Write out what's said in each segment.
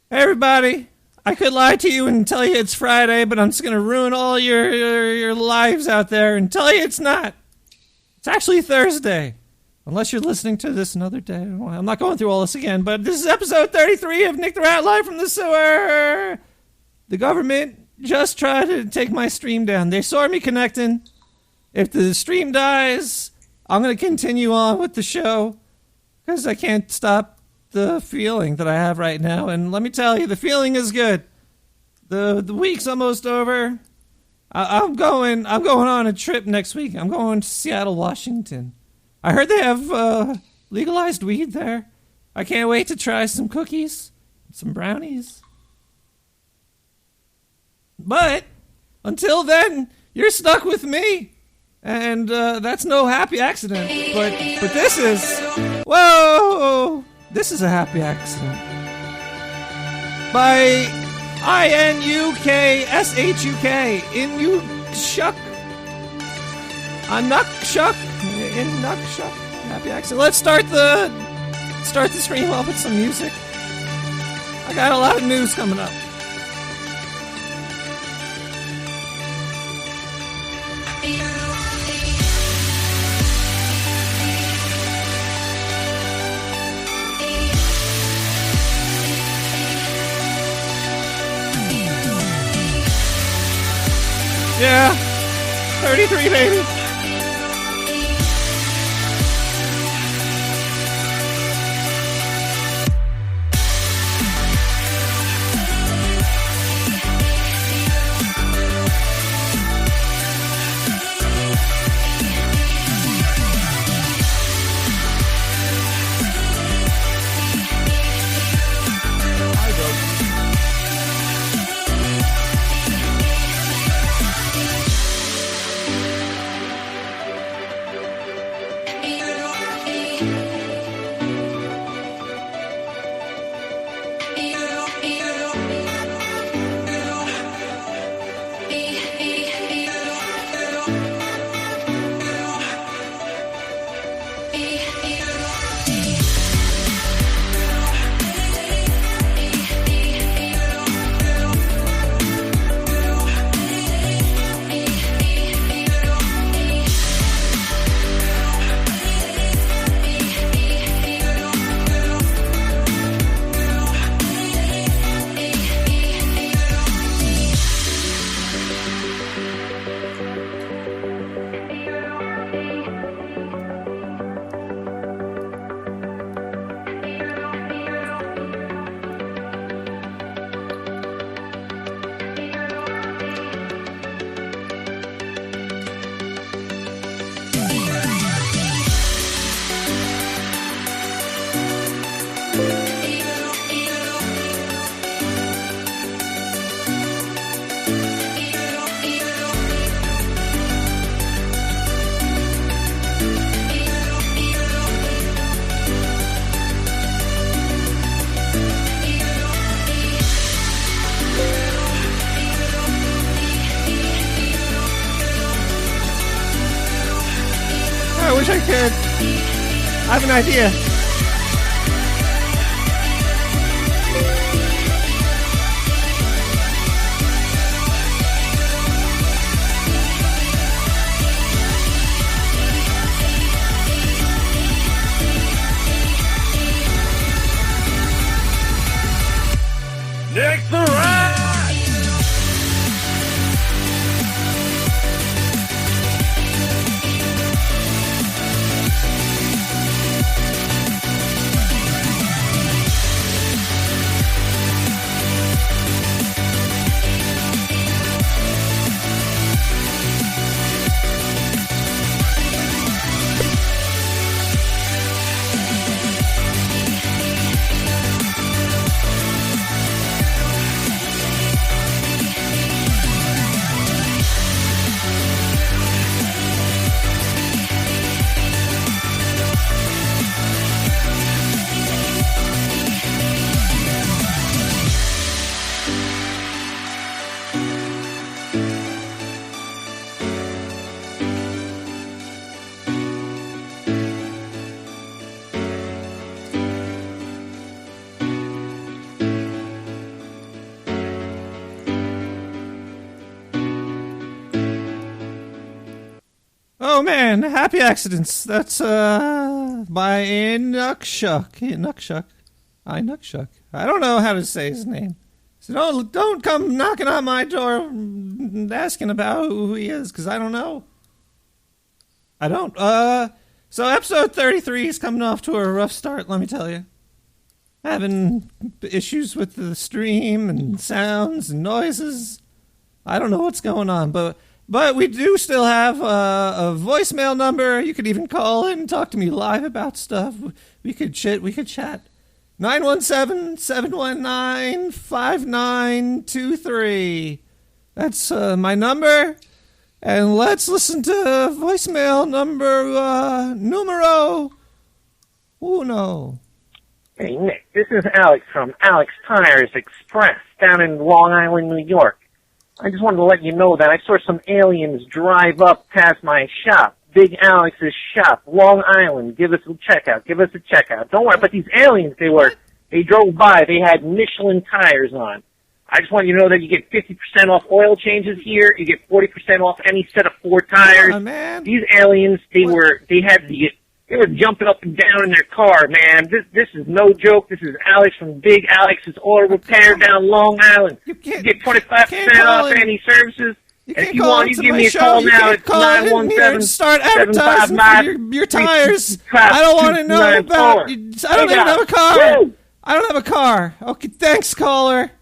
Hey everybody, I could lie to you and tell you it's Friday, but I'm just going to ruin all your lives out there and tell you it's not. It's actually Thursday, unless you're listening to this another day. I'm not going through all this again, but this is episode 33 of Nick the Rat Live from the Sewer. The government just tried to take my stream down. They saw me connecting. If the stream dies, I'm going to continue on with the show because I can't stop the feeling that I have right now, and let me tell you, the feeling is good. The week's almost over. I'm going on a trip next week. I'm going to Seattle, Washington. I heard they have legalized weed there. I can't wait to try some cookies, some brownies. But until then, you're stuck with me, and that's no happy accident. But this is, whoa. This is a happy accident. By INUKSHUK. Inukshuk. Anukshuk. Inukshuk. Happy accident. Let's start the stream off with some music. I got a lot of news coming up. Yeah, 33, baby. I could. I have an idea. Nick the Rat! Oh man, happy accidents. That's by Inukshuk. I don't know how to say his name. So don't come knocking on my door asking about who he is, because I don't know. I don't. So episode 33 is coming off to a rough start, let me tell you. Having issues with the stream and sounds and noises. I don't know what's going on, but we do still have a voicemail number. You could even call in and talk to me live about stuff. We could chat. 917-719-5923. That's my number. And let's listen to voicemail numero uno. Hey, Nick, this is Alex from Alex Tires Express down in Long Island, New York. I just wanted to let you know that I saw some aliens drive up past my shop, Big Alex's shop, Long Island. Give us a checkout. Don't worry about these aliens. They drove by. They had Michelin tires on. I just want you to know that you get 50% off oil changes here. You get 40% off any set of 4 tires. Oh, man. These aliens, they were jumping up and down in their car, man. This is no joke. This is Alex from Big Alex's Auto Repair down Long Island. You get 25% off any services. And if you want, you give me a call now. It's 917 start advertising for your tires. I don't want to know about. I don't even have a car. I don't have a car. Okay, thanks, caller.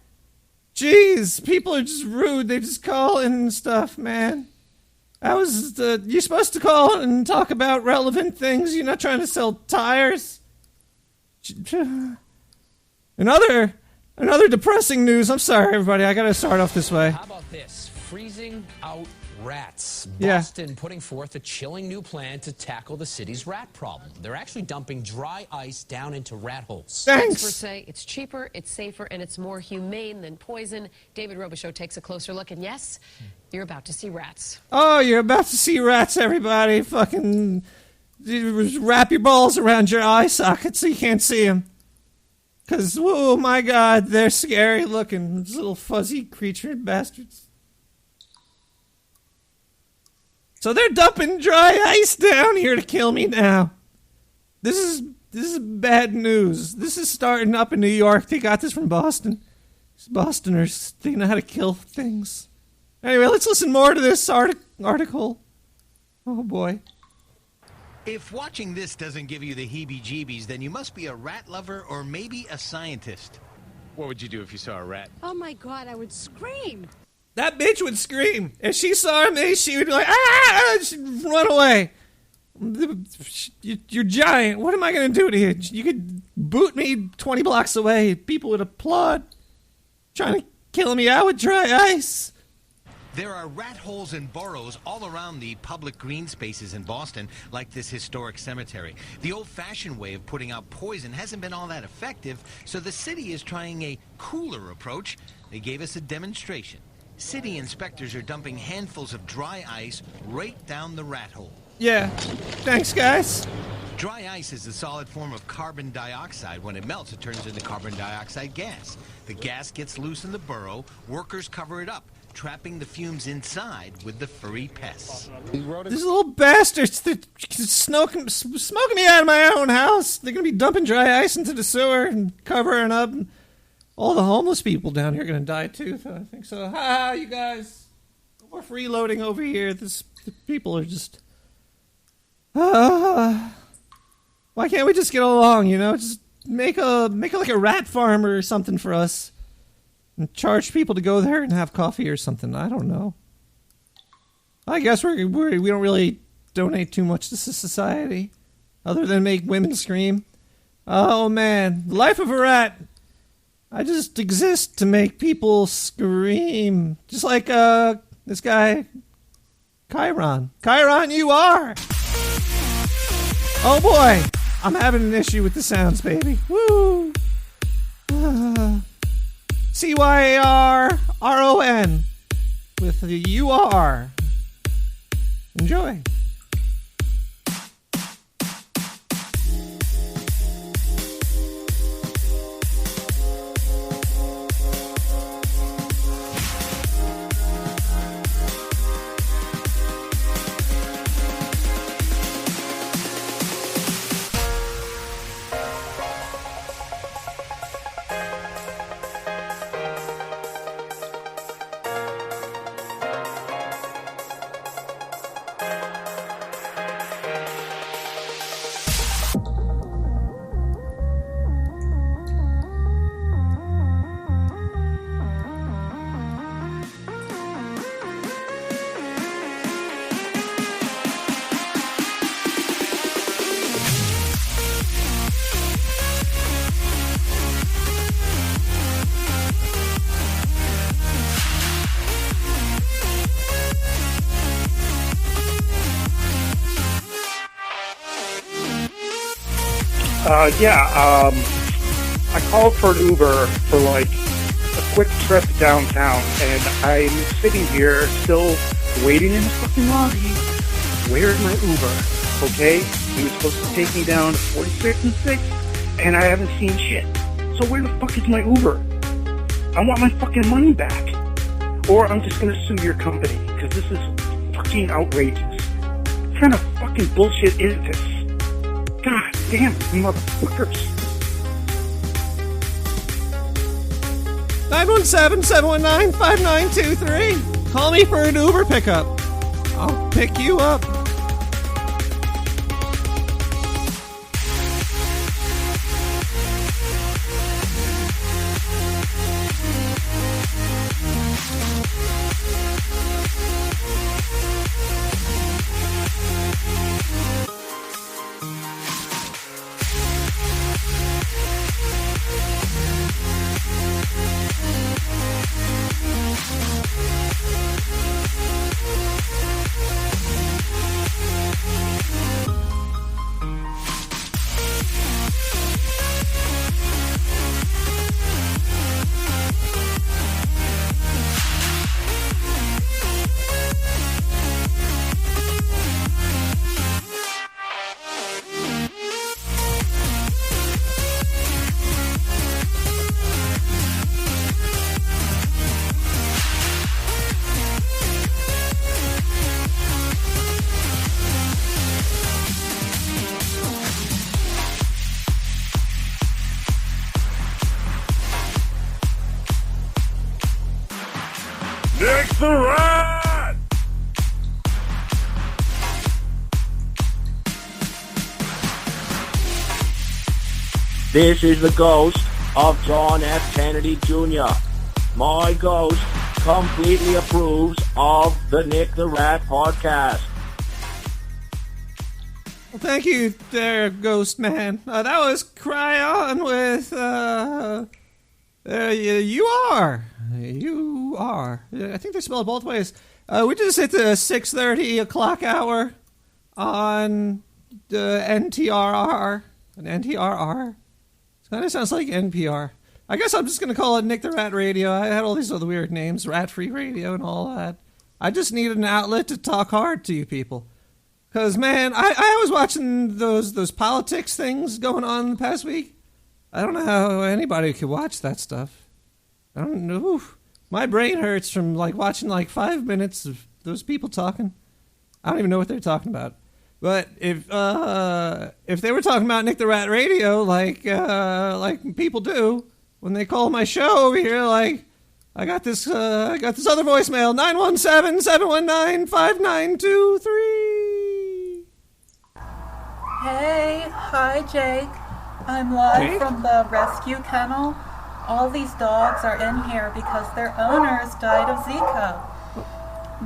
Jeez, people are just rude. They just call in and stuff, man. You're supposed to call and talk about relevant things. You're not trying to sell tires. Another depressing news. I'm sorry, everybody. I got to start off this way. How about this? Freezing out rats. Yeah. Boston putting forth a chilling new plan to tackle the city's rat problem. They're actually dumping dry ice down into rat holes. Thanks. Experts say it's cheaper, it's safer, and it's more humane than poison. David Robichaux takes a closer look, and yes, you're about to see rats. Oh, you're about to see rats, everybody. Fucking wrap your balls around your eye socket so you can't see them. Because, oh my God, they're scary looking. These little fuzzy creature bastards. So they're dumping dry ice down here to kill me now. This is bad news. This is starting up in New York. They got this from Boston. These Bostoners, they know how to kill things. Anyway, let's listen more to this article. Oh boy. If watching this doesn't give you the heebie-jeebies, then you must be a rat lover or maybe a scientist. What would you do if you saw a rat? Oh my God, I would scream. That bitch would scream. If she saw me, she would be like, ah! She'd run away. You're giant. What am I going to do to you? You could boot me 20 blocks away. People would applaud. Trying to kill me out with dry ice. There are rat holes and burrows all around the public green spaces in Boston, like this historic cemetery. The old-fashioned way of putting out poison hasn't been all that effective, so the city is trying a cooler approach. They gave us a demonstration. City inspectors are dumping handfuls of dry ice right down the rat hole. Yeah. Thanks, guys. Dry ice is a solid form of carbon dioxide. When it melts, it turns into carbon dioxide gas. The gas gets loose in the burrow. Workers cover it up, trapping the fumes inside with the furry pests. These little bastards, they're smoking me out of my own house. They're going to be dumping dry ice into the sewer and covering up. All the homeless people down here are going to die too, I think so. Ha, you guys. We're freeloading over here. The people are just... why can't we just get along, you know? Just make like a rat farm or something for us. And charge people to go there and have coffee or something. I don't know. I guess we don't really donate too much to society. Other than make women scream. Oh man, the life of a rat. I just exist to make people scream. Just like this guy, Chiron. Chiron, you are! Oh boy, I'm having an issue with the sounds, baby. Woo! CYARRON with the UR. Enjoy. I called for an Uber for like a quick trip downtown, and I'm sitting here still waiting in the fucking lobby. Where's my Uber? Okay? He was supposed to take me down to 46 and 6, and I haven't seen shit. So where the fuck is my Uber? I want my fucking money back. Or I'm just gonna sue your company, because this is fucking outrageous. What kind of fucking bullshit is this? God damn, motherfuckers. 917-719-5923. Call me for an Uber pickup. I'll pick you up. Nick the Rat! This is the ghost of John F. Kennedy Jr. My ghost completely approves of the Nick the Rat podcast. Well, thank you there, Ghost Man. That was Cry On with, You Are. You Are. I think they spell it both ways. We just hit the 6:30 o'clock hour on the NTRR. An NTRR? It kind of sounds like NPR. I guess I'm just going to call it Nick the Rat Radio. I had all these other weird names, Rat Free Radio and all that. I just needed an outlet to talk hard to you people. Because, man, I was watching those politics things going on the past week. I don't know how anybody could watch that stuff. I don't know. My brain hurts from watching 5 minutes of those people talking. I don't even know what they're talking about. But if they were talking about Nick the Rat Radio, like people do when they call my show over here, I got this other voicemail, 917-719-5923. Hey, hi Jake. I'm live from the rescue kennel. All these dogs are in here because their owners died of Zika.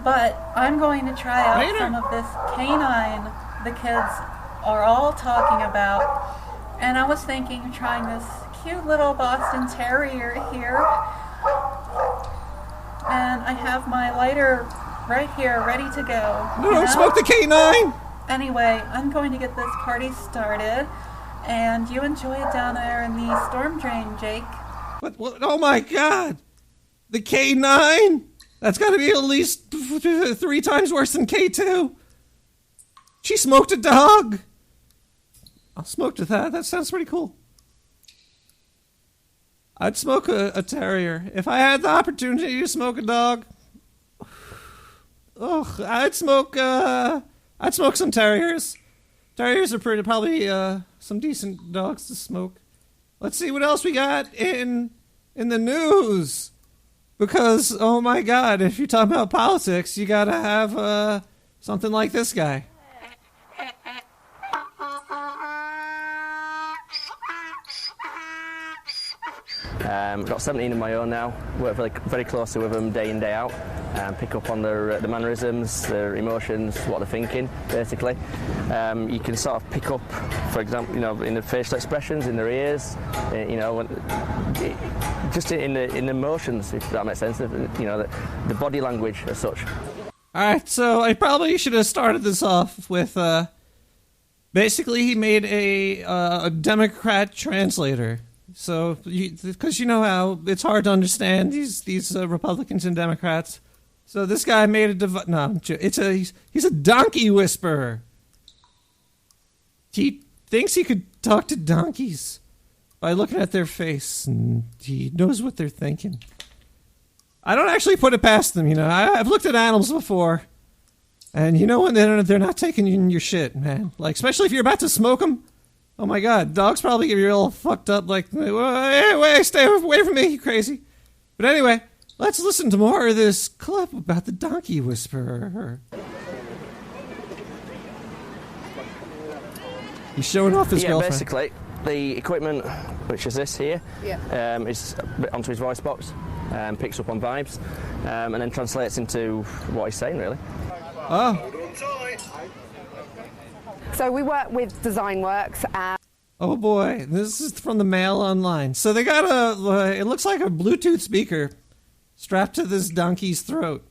But I'm going to try out some of this canine the kids are all talking about. And I was thinking of trying this cute little Boston Terrier here. And I have my lighter right here, ready to go. No, don't smoke the canine! Anyway, I'm going to get this party started. And you enjoy it down there in the storm drain, Jake. What? Oh my God! The K9? That's got to be at least 3 times worse than K2. She smoked a dog. I'll smoke with that. That sounds pretty cool. I'd smoke a terrier. If I had the opportunity to smoke a dog, I'd smoke some terriers. Terriers are probably some decent dogs to smoke. Let's see what else we got in the news. Because, oh my God, if you're talking about politics, you gotta have something like this guy. Got 17 of my own now. Work very closely with them day in, day out. Pick up on their mannerisms, their emotions, what they're thinking, basically. You can sort of pick up, for example, in the facial expressions, in their ears, just in the emotions, if that makes sense. The body language as such. All right, so I probably should have started this off with Basically, he made a Democrat translator. So, because you know how it's hard to understand these Republicans and Democrats. So this guy made he's a donkey whisperer. He thinks he could talk to donkeys by looking at their face, and he knows what they're thinking. I don't actually put it past them, you know. I've looked at animals before, and you know when they're not taking your shit, man. Like, especially if you're about to smoke them. Oh my God, dogs probably get you all fucked up. Like, hey, stay away from me, you crazy. But anyway, let's listen to more of this clip about the donkey whisperer. He's showing off his girlfriend. Basically, the equipment, which is this here, is onto his voice box, picks up on vibes, and then translates into what he's saying, really. Oh. So we work with Design Works. Oh boy, this is from the Mail Online. So they got it looks like a Bluetooth speaker strapped to this donkey's throat.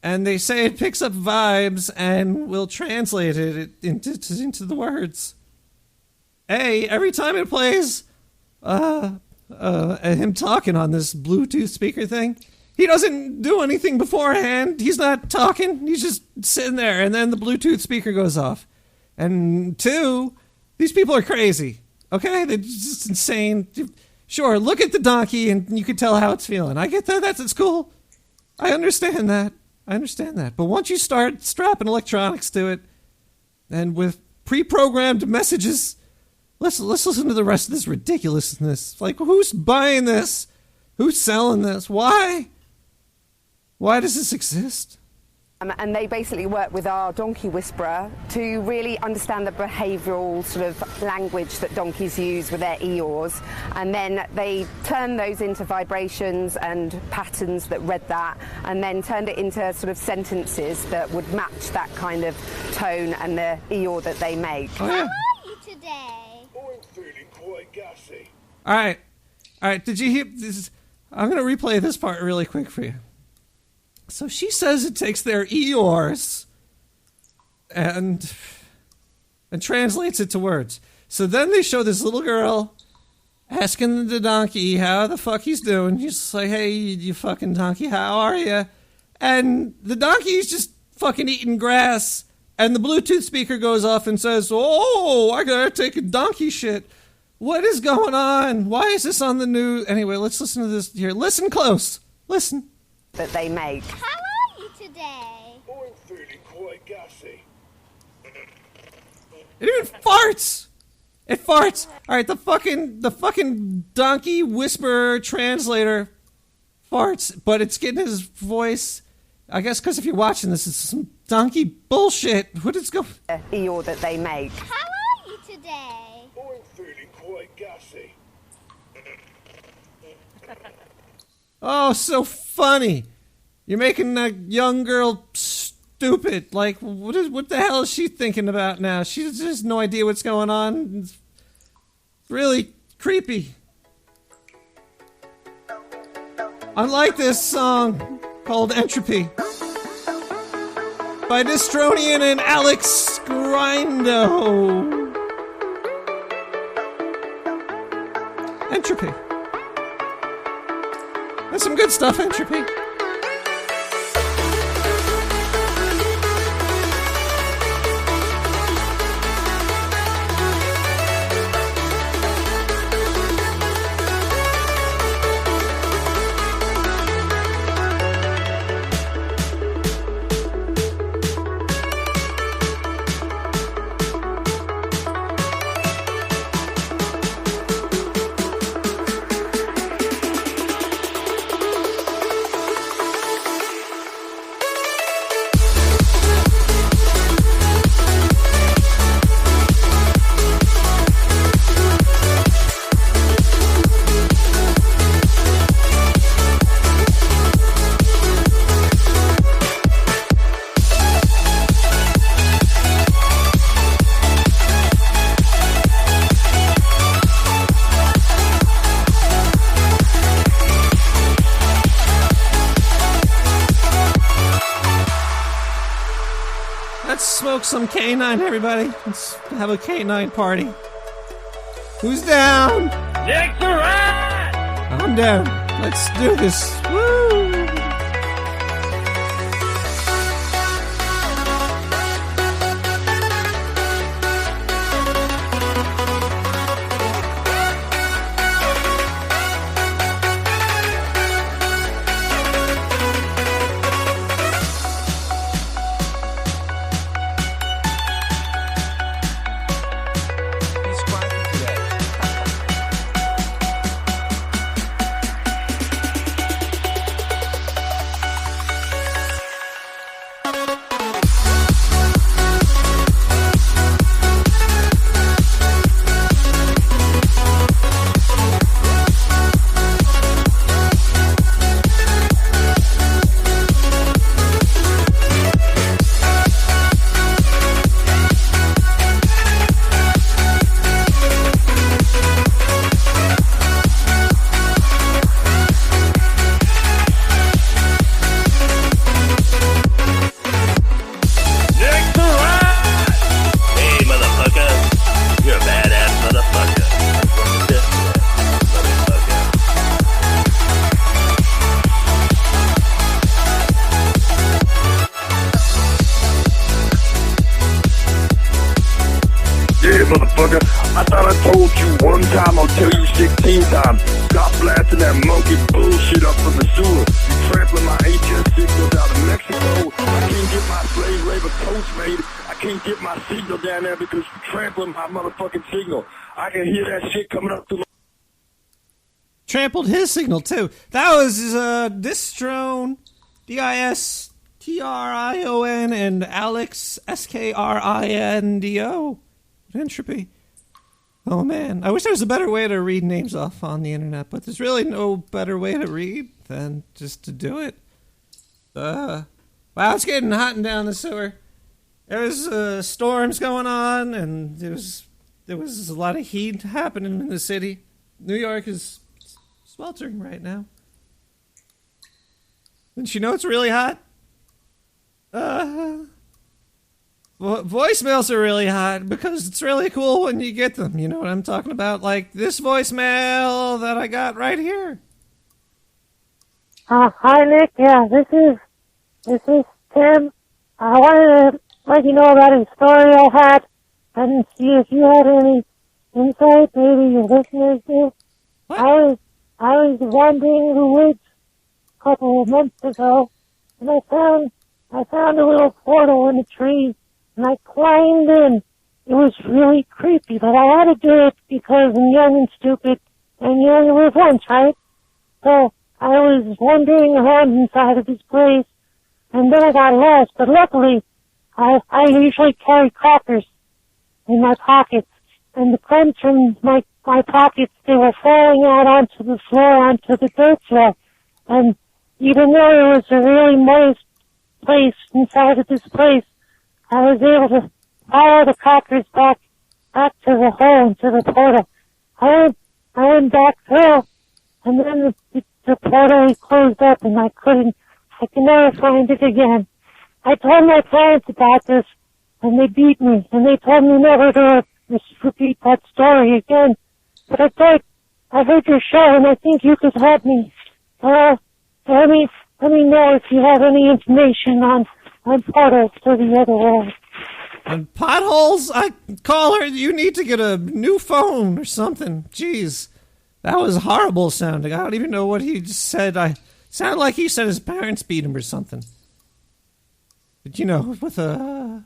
And they say it picks up vibes and will translate it into the words. Every time it plays him talking on this Bluetooth speaker thing, he doesn't do anything beforehand. He's not talking. He's just sitting there, and then the Bluetooth speaker goes off. And 2, these people are crazy. Okay? They're just insane. Sure, look at the donkey, and you can tell how it's feeling. I get that. That's cool. I understand that. But once you start strapping electronics to it, and with pre-programmed messages, let's listen to the rest of this ridiculousness. Like, who's buying this? Who's selling this? Why? Why does this exist? And they basically work with our donkey whisperer to really understand the behavioural sort of language that donkeys use with their ears, and then they turn those into vibrations and patterns that read that, and then turned it into sort of sentences that would match that kind of tone and the ear that they make. Oh, yeah. How are you today? I'm feeling quite gassy. All right. Did you hear this? I'm going to replay this part really quick for you. So she says it takes their ears and translates it to words. So then they show this little girl asking the donkey how the fuck he's doing. He's just like, hey, you fucking donkey, how are you? And the donkey's just fucking eating grass. And the Bluetooth speaker goes off and says, oh, I gotta take a donkey shit. What is going on? Why is this on the news? Anyway, let's listen to this here. Listen close. Listen. That they make. How are you today? I'm feeling quite gassy. It even farts. It farts. All right, the fucking donkey whisperer translator farts, but it's getting his voice. I guess because if you're watching this, it's some donkey bullshit. What is going? Ear that they make. How are you today? I'm feeling quite gassy. Oh, so funny. You're making that young girl stupid. Like, what the hell is she thinking about now? She just has no idea what's going on. It's really creepy. I like this song called Entropy by Distronian and Alex Grindo. Entropy. That's some good stuff, Entropy. smoke some K9, everybody. Let's have a K9 party. Who's down? Nick the Rat! I'm down. Let's do this. Woo! motherfucker. I thought I told you one time, I'll tell you 16 times. Stop blasting that monkey bullshit up from the sewer. You trampling my HS signals out of Mexico. I can't get my slave labor toast made. I can't get my signal down there because you're trampling my motherfucking signal. I can hear that shit coming up through. Trampled his signal too. That was Distrion, Distrion, and Alex Skrindo. Entropy. Oh man, I wish there was a better way to read names off on the internet, but there's really no better way to read than just to do it. Wow, it's getting hot and down the sewer. There's storms going on, and there was a lot of heat happening in the city. New York is sweltering right now. Didn't you know it's really hot? Voicemails are really hot because it's really cool when you get them. You know what I'm talking about? Like this voicemail that I got right here. Hi Nick. Yeah, this is Tim. I wanted to let you know about a story I had and see if you had any insight. Maybe your listeners do. I was wandering the woods a couple of months ago, and I found a little portal in a tree, and I climbed in. It was really creepy, but I had to do it because I'm young and stupid, and you only live once, right? So I was wandering around inside of this place, and then I got lost, but luckily, I usually carry crackers in my pockets, and the crumbs from my pockets, they were falling out onto the floor, onto the dirt floor, and even though it was a really moist place inside of this place, I was able to follow the crackers back to the hole, to the portal. I went back through, and then the portal closed up, and I could never find it again. I told my parents about this, and they beat me, and they told me never to repeat that story again. But I heard your show, and I think you could help me. Let me know if you have any information on portals to the other world. On potholes? I call her. You need to get a new phone or something. Jeez. That was horrible sounding. I don't even know what he just said. Sounded like he said his parents beat him or something. But you know, with a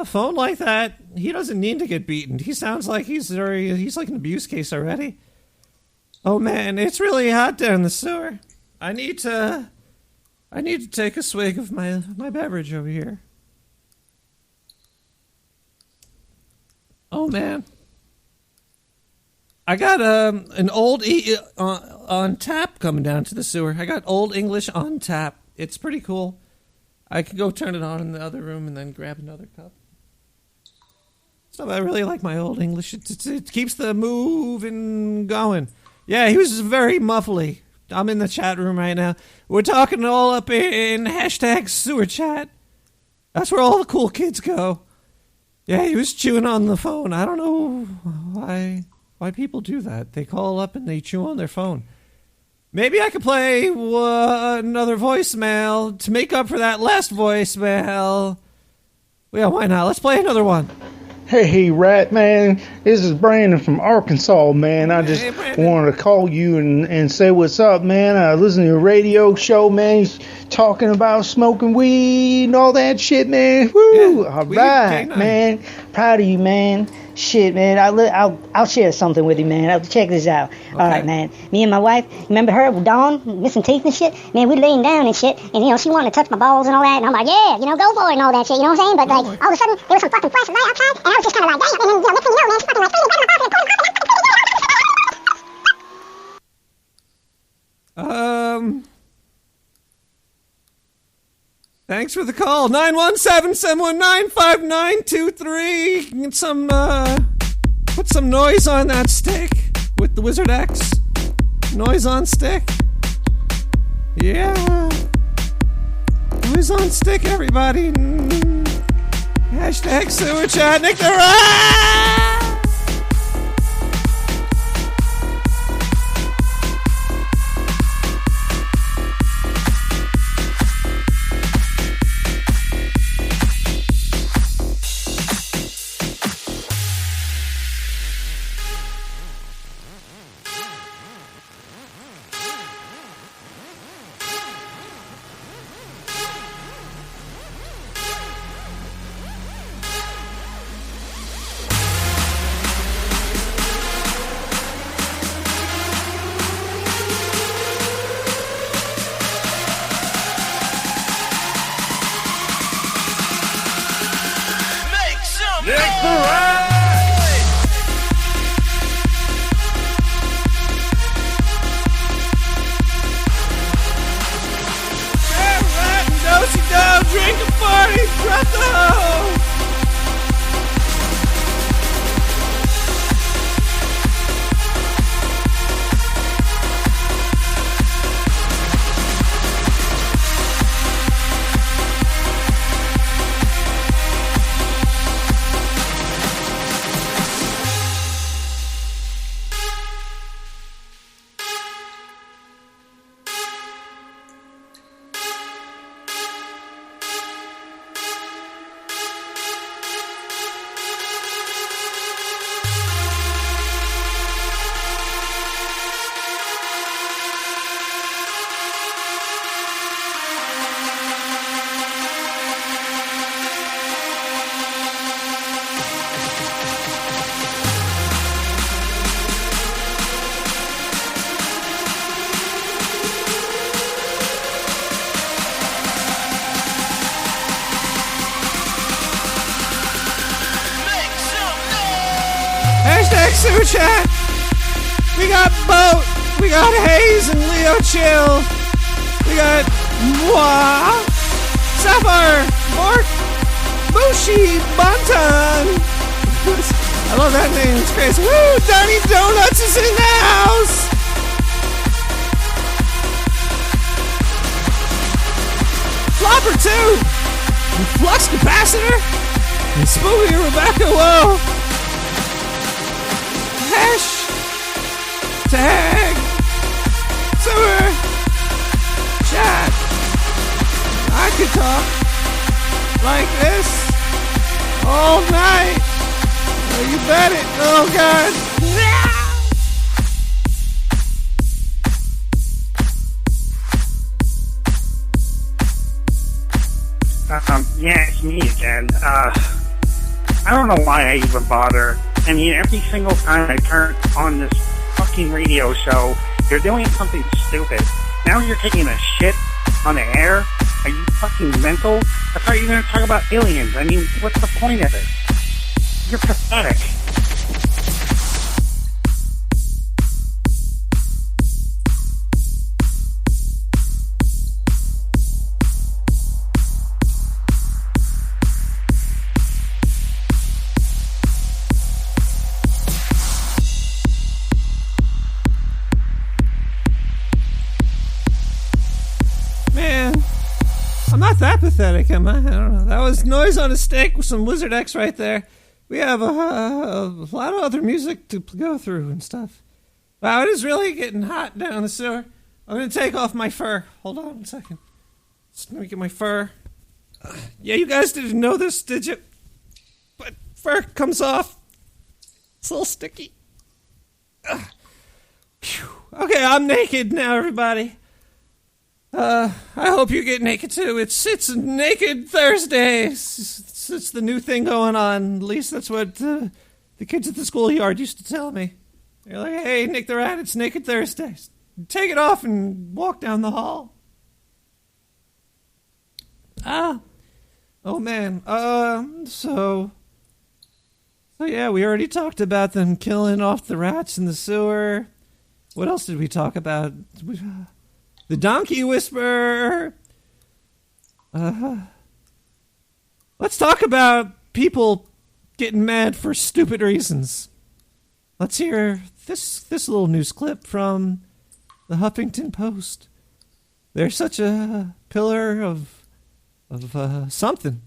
phone like that, he doesn't need to get beaten. He sounds like he's like an abuse case already. Oh man, it's really hot down the sewer. I need to take a swig of my beverage over here. Oh man. I got an old on tap coming down to the sewer. I got Old English on tap. It's pretty cool. I could go turn it on in the other room and then grab another cup. So I really like my Old English. It keeps the moving going. Yeah, he was very muffly. I'm in the chat room right now. We're talking all up in hashtag sewer chat. That's where all the cool kids go. Yeah, he was chewing on the phone. I don't know why people do that. They call up and they chew on their phone. Maybe I could play another voicemail to make up for that last voicemail. Yeah, why not? Let's play another one. Hey, Rat, man. This is Brandon from Arkansas, man. I just wanted to call you and say what's up, man. I listen to your radio show, man. He's talking about smoking weed and all that shit, man. Woo! All right, man. Proud of you, man. Shit, man, I'll share something with you, man. Check this out. Okay. All right, man. Me and my wife, remember her, Dawn, missing teeth and shit? Man, we laying down and shit, and, you know, she wanted to touch my balls and all that, and I'm like, yeah, you know, go for it and all that shit, you know what I'm saying? But, like, all of a sudden, there was some fucking plastic right outside, and I was just kind of like, damn, and then, you know, next thing you know, man, fucking like, Thanks for the call. 917-719-5923. Get some, put some noise on that stick with the Wizard X. Noise on stick. Yeah. Noise on stick, everybody. Hashtag sewer chat. Nick the Rat! Sewer chat. We got Boat. We got Hayes and Leo Chill. We got Moi, Sapphire, Mark, Bushi, Bantan. I love that name. It's crazy. Woo! Donnie Donuts is in the house. Flopper 2. And Flux Capacitor. And Spooky Rebecca. Whoa. Hashtag sewer chat. I could talk like this all night. Oh, you bet it. Oh, God. Yeah, it's me again. I don't know why I even bother. I mean, every single time I turn on this fucking radio show, you're doing something stupid. Now you're taking a shit on the air? Are you fucking mental? I thought you were going to talk about aliens. I mean, what's the point of it? You're pathetic. not that pathetic, am I? I don't know. That was Noise on a Stick with some Wizard X right there. We have a lot of other music to go through and stuff. Wow, it is really getting hot down in the sewer. I'm going to take off my fur. Hold on 1 second. Let me get my fur. Yeah, you guys didn't know this, did you? But fur comes off. It's a little sticky. Okay, I'm naked now, everybody. I hope you get naked too. It's Naked Thursday. It's the new thing going on. At least that's what the kids at the schoolyard used to tell me. They're like, "Hey, Nick the Rat, it's Naked Thursday. Take it off and walk down the hall." Oh man. So yeah, we already talked about them killing off the rats in the sewer. What else did we talk about? The Donkey Whisperer. Let's talk about people getting mad for stupid reasons. Let's hear this little news clip from the Huffington Post. They're such a pillar of something.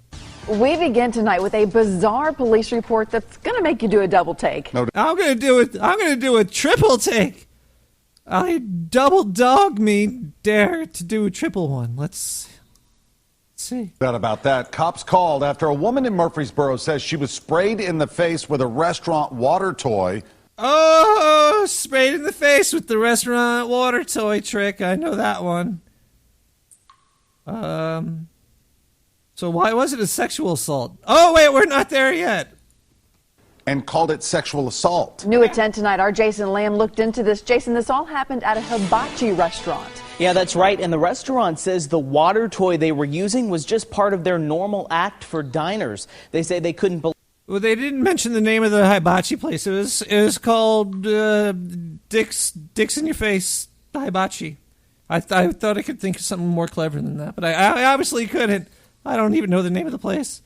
We begin tonight with a bizarre police report that's going to make you do a double take. I'm going to do a triple take. I double dog me dare to do a triple one. Let's see. About that. Cops called after a woman in Murfreesboro says she was sprayed in the face with a restaurant water toy. Oh, sprayed in the face with the restaurant water toy trick. I know that one. So why was it a sexual assault? Oh, wait, we're not there yet. And called it sexual assault. New at 10 tonight, our Jason Lamb looked into this. Jason, this all happened at a hibachi restaurant. Yeah, that's right. And the restaurant says the water toy they were using was just part of their normal act for diners. They say they couldn't believe. Well, they didn't mention the name of the hibachi place. It was called Dick's in Your Face Hibachi. I thought I could think of something more clever than that, but I obviously couldn't. I don't even know the name of the place.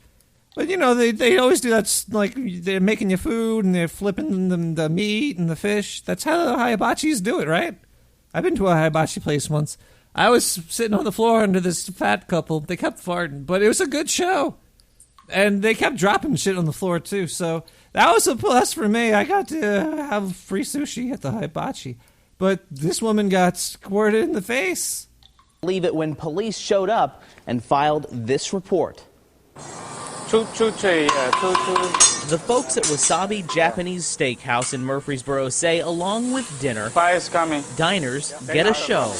But, you know, they always do that, like, they're making you food and they're flipping the meat and the fish. That's how the hibachis do it, right? I've been to a hibachi place once. I was sitting on the floor under this fat couple. They kept farting, but it was a good show. And they kept dropping shit on the floor, too. So that was a plus for me. I got to have free sushi at the hibachi. But this woman got squirted in the face. Believe it when police showed up and filed this report. The folks at Wasabi Japanese Steakhouse in Murfreesboro say along with dinner, diners get a show.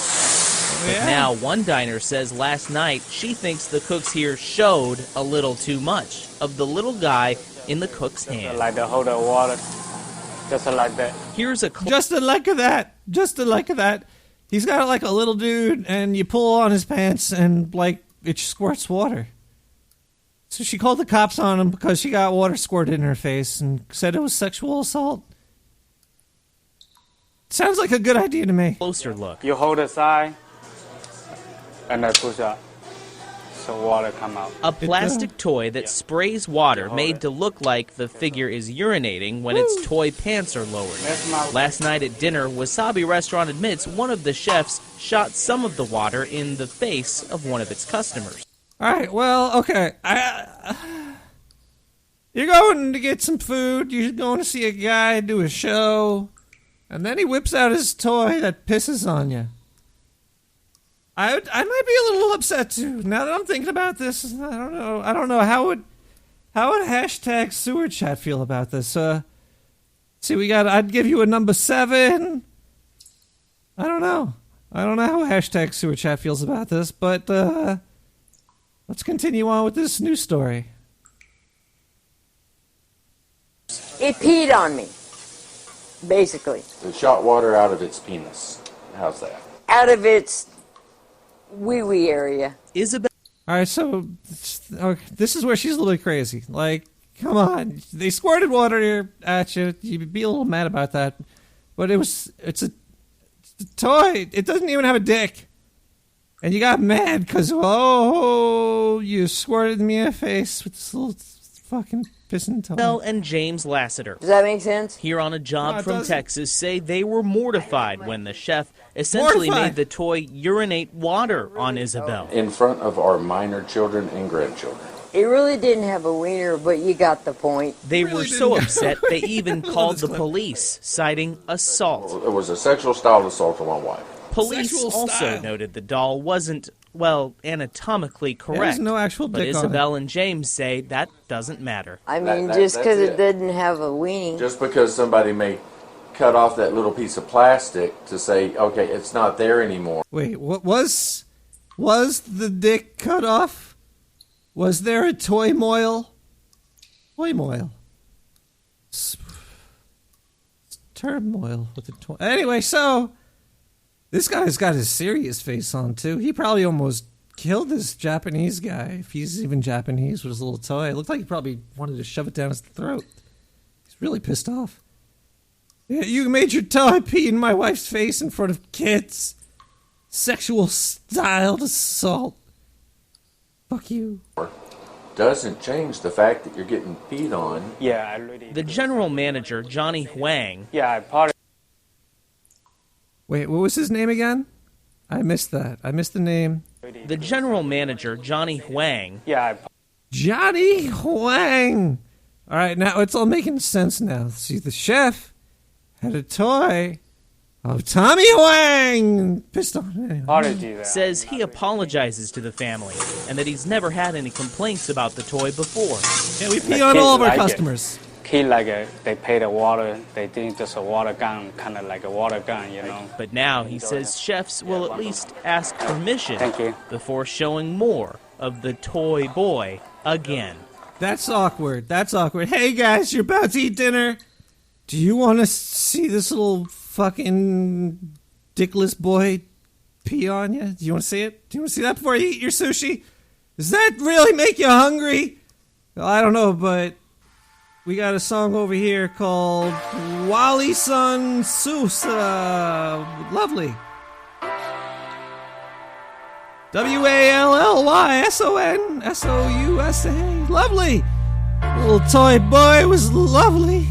But now one diner says last night she thinks the cooks here showed a little too much of the little guy in the cook's hand. Like to hold the water, just like that. Here's a just a like of that. Just a like of that. He's got like a little dude, and you pull on his pants, and like it squirts water. So she called the cops on him because she got water squirted in her face and said it was sexual assault. Sounds like a good idea to me. Closer look. You hold it side, and then push up, so water come out. A plastic toy that sprays water made to look like the figure is urinating when its toy pants are lowered. Last night at dinner, Wasabi Restaurant admits one of the chefs shot some of the water in the face of one of its customers. All right, well, okay. You're going to get some food. You're going to see a guy do a show, and then he whips out his toy that pisses on you. I might be a little upset too. Now that I'm thinking about this, I don't know how would hashtag sewer chat feel about this. See, I'd give you a number 7. I don't know how hashtag sewer chat feels about this, but let's continue on with this news story. It peed on me, basically. It shot water out of its penis. How's that? Out of its wee-wee area. Isabel. All right, so this is where she's a little bit crazy. Like, come on. They squirted water at you. You'd be a little mad about that. But it's a toy. It doesn't even have a dick. And you got mad because, you squirted me in the face with this little fucking pissing toy. Bell and James Lassiter. Does that make sense? Here on a job No, it from doesn't. Texas say they were mortified when the chef essentially Mortified. made the toy urinate water on Isabel. In front of our minor children and grandchildren. It really didn't have a wiener, but you got the point. They were so didn't- upset they even called the police, citing assault. It was a sexual style assault on my wife. Police Sexual also style. noted the doll wasn't, well, anatomically correct. There's no actual but dick on it. Isabel and James say that doesn't matter. I That- mean, that- just that's because it. it didn't have a weenie. Just because somebody may cut off that little piece of plastic to say, okay, it's not there anymore. Wait, what was the dick cut off? Was there a toy moil? Toy moil. Turmoil with the toy. Anyway, so this guy's got his serious face on too. He probably almost killed this Japanese guy, if he's even Japanese, with his little toy. It looked like he probably wanted to shove it down his throat. He's really pissed off. Yeah, you made your toy pee in my wife's face in front of kids. Sexual styled assault. Fuck you. Doesn't change the fact that you're getting peed on. Yeah, I really. The general manager, Johnny Huang, Yeah, I part. Wait, what was his name again? I missed that. I missed the name. the general manager, Johnny Huang, Yeah, Johnny Huang. All right, now it's all making sense now. See, the chef had a toy of Tommy Huang. Pissed off. Anyway. apology. says he apologizes to the family and that he's never had any complaints about the toy before. Yeah, we pee on all of our customers. Kid they pay the water. They think just a water gun, kind of like a water gun, you know. But now he says chefs will at least ask permission Thank you. before showing more of the toy boy again. That's awkward. That's awkward. Hey guys, you're about to eat dinner. Do you want to see this little fucking dickless boy pee on you? Do you want to see it? Do you want to see that before you eat your sushi? Does that really make you hungry? Well, I don't know, but we got a song over here called Wally Sun Sousa. Lovely. WALLYSONSOUSA. Lovely. Little toy boy was lovely.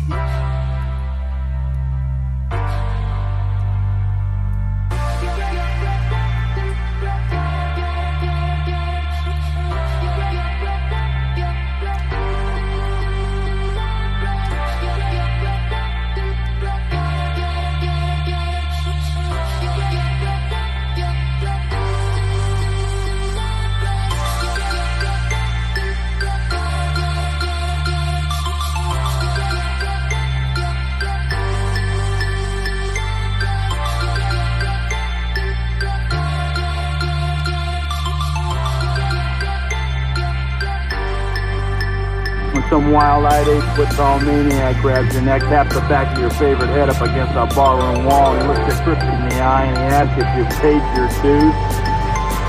When some wild-eyed eight-foot-tall maniac grabs your neck, taps the back of your favorite head up against a barroom wall, and looks you crooked in the eye, and he asks if you've paid your dues.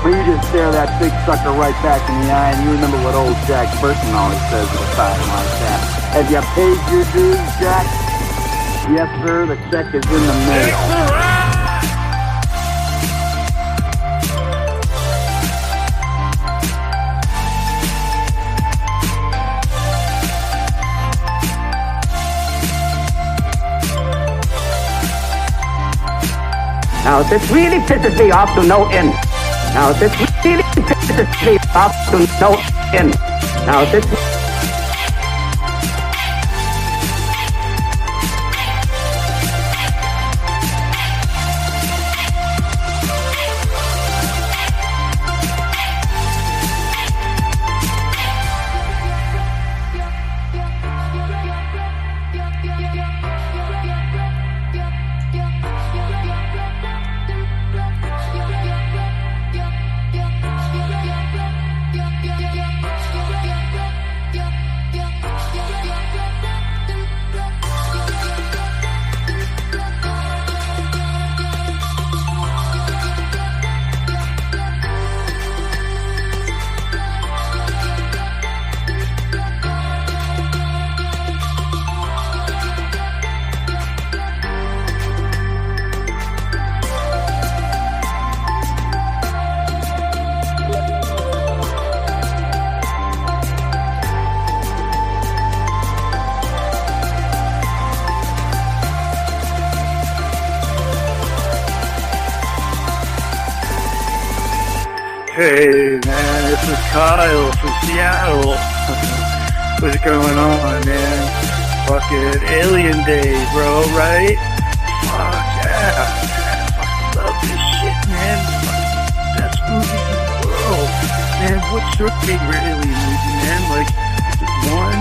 Well, you just stare that big sucker right back in the eye, and you remember what old Jack Burton always says at a time like that. Have you paid your dues, Jack? Yes, sir, the check is in the mail. Now this really pisses me off to no end. Now this really pisses me off to no end. Now this... Hey man, this is Kyle from Seattle. What's going on, man? Fucking Alien Day, bro, right? Fuck yeah, man. Fucking love this shit, man. Fucking best movies in the world. Man, what's your favorite Alien movie, man? Like, is it 1,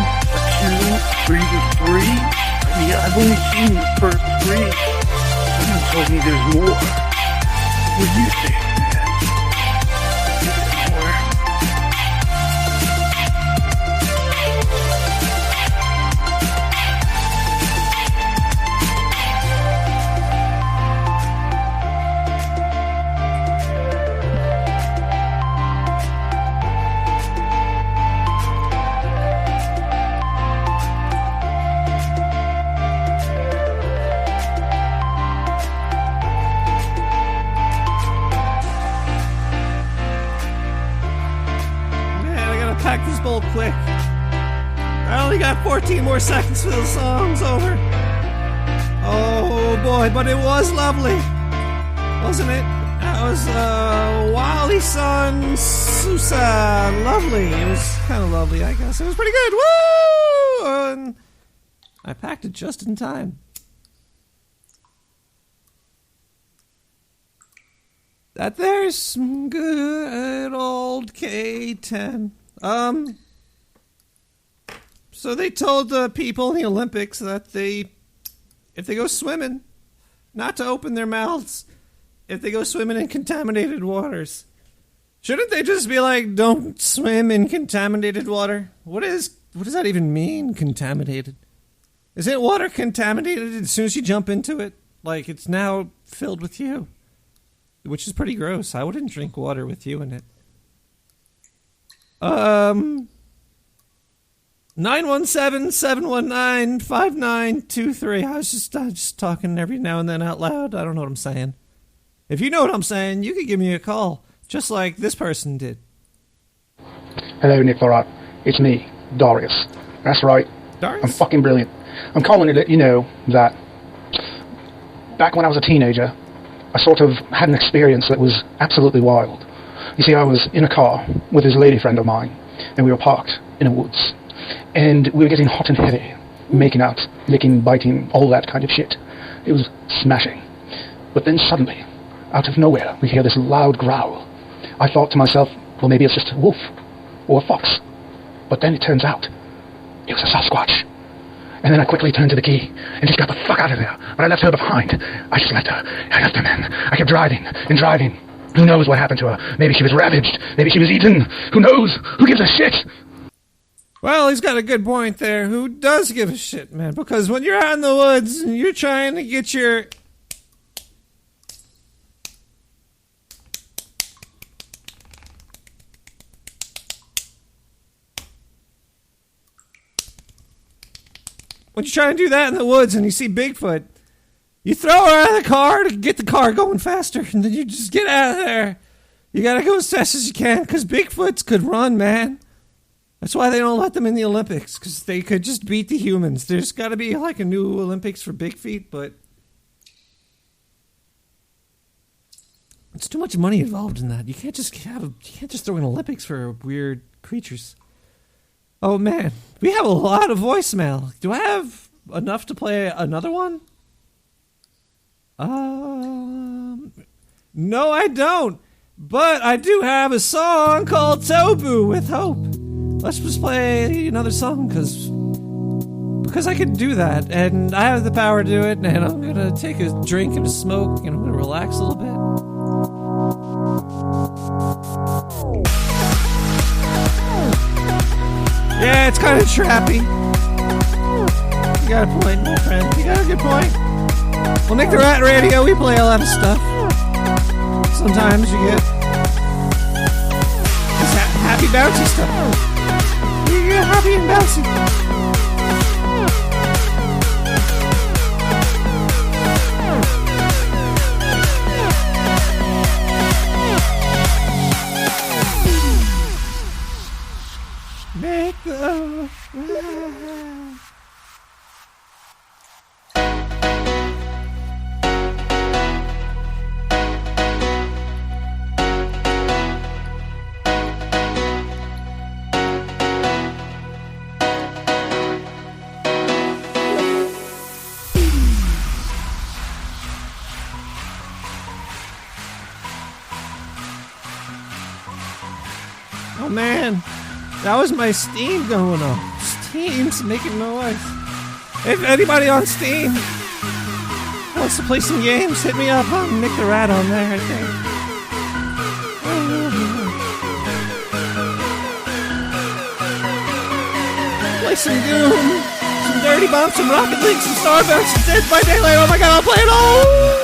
2, or even 3? I mean, I've only seen the first 3. Someone told me there's more. What do you think? Quick. I only got 14 more seconds till the song's over. Oh boy, but it was lovely, wasn't it? That was Wally Son Sousa. Lovely. It was kind of lovely, I guess. It was pretty good. Woo! And I packed it just in time. That there's some good old K10. So they told the people in the Olympics that if they go swimming, not to open their mouths if they go swimming in contaminated waters. Shouldn't they just be like, don't swim in contaminated water? What does that even mean, contaminated? Isn't water contaminated as soon as you jump into it? Like, it's now filled with you. Which is pretty gross. I wouldn't drink water with you in it. 917-719-5923. I was just talking every now and then out loud. I don't know what I'm saying. If you know what I'm saying, you could give me a call, just like this person did. Hello, Nick Thorat. It's me, Darius. That's right. Darius? I'm fucking brilliant. I'm calling to let you know that back when I was a teenager, I sort of had an experience that was absolutely wild. You see, I was in a car with this lady friend of mine, and we were parked in the woods. And we were getting hot and heavy, making out, licking, biting, all that kind of shit. It was smashing. But then suddenly, out of nowhere, we hear this loud growl. I thought to myself, well, maybe it's just a wolf or a fox. But then it turns out it was a Sasquatch. And then I quickly turned to the key and just got the fuck out of there. But I left her behind. I just left her. I left her, man. I kept driving and driving. Who knows what happened to her? Maybe she was ravaged. Maybe she was eaten. Who knows? Who gives a shit? Well, he's got a good point there. Who does give a shit, man? Because when you're out in the woods and you're trying to get your... When you try to do that in the woods and you see Bigfoot, you throw her out of the car to get the car going faster, and then you just get out of there. You gotta go as fast as you can, because Bigfoots could run, man. That's why they don't let them in the Olympics, because they could just beat the humans. There's got to be like a new Olympics for big feet, but it's too much money involved in that. You can't just throw in Olympics for weird creatures. Oh man, we have a lot of voicemail. Do I have enough to play another one? No, I don't. But I do have a song called Tobu with Hope. Let's just play another song because I can do that, and I have the power to do it, and I'm gonna take a drink and a smoke, and I'm gonna relax a little bit. Yeah, it's kind of trappy. You got a point, my friend. You got a good point. Well, Nick the Rat Radio, we play a lot of stuff. Sometimes you get this happy bouncy stuff. You get happy and bouncy. Make the Oh man, that was my Steam going on. Steam's making noise. If anybody on Steam wants to play some games, hit me up. I'll Nick the Rat on there, I think. Play some Doom, some Dirty Bomb, some Rocket League, some Starbucks, some Dead by Daylight. Oh my god, I'll play it all!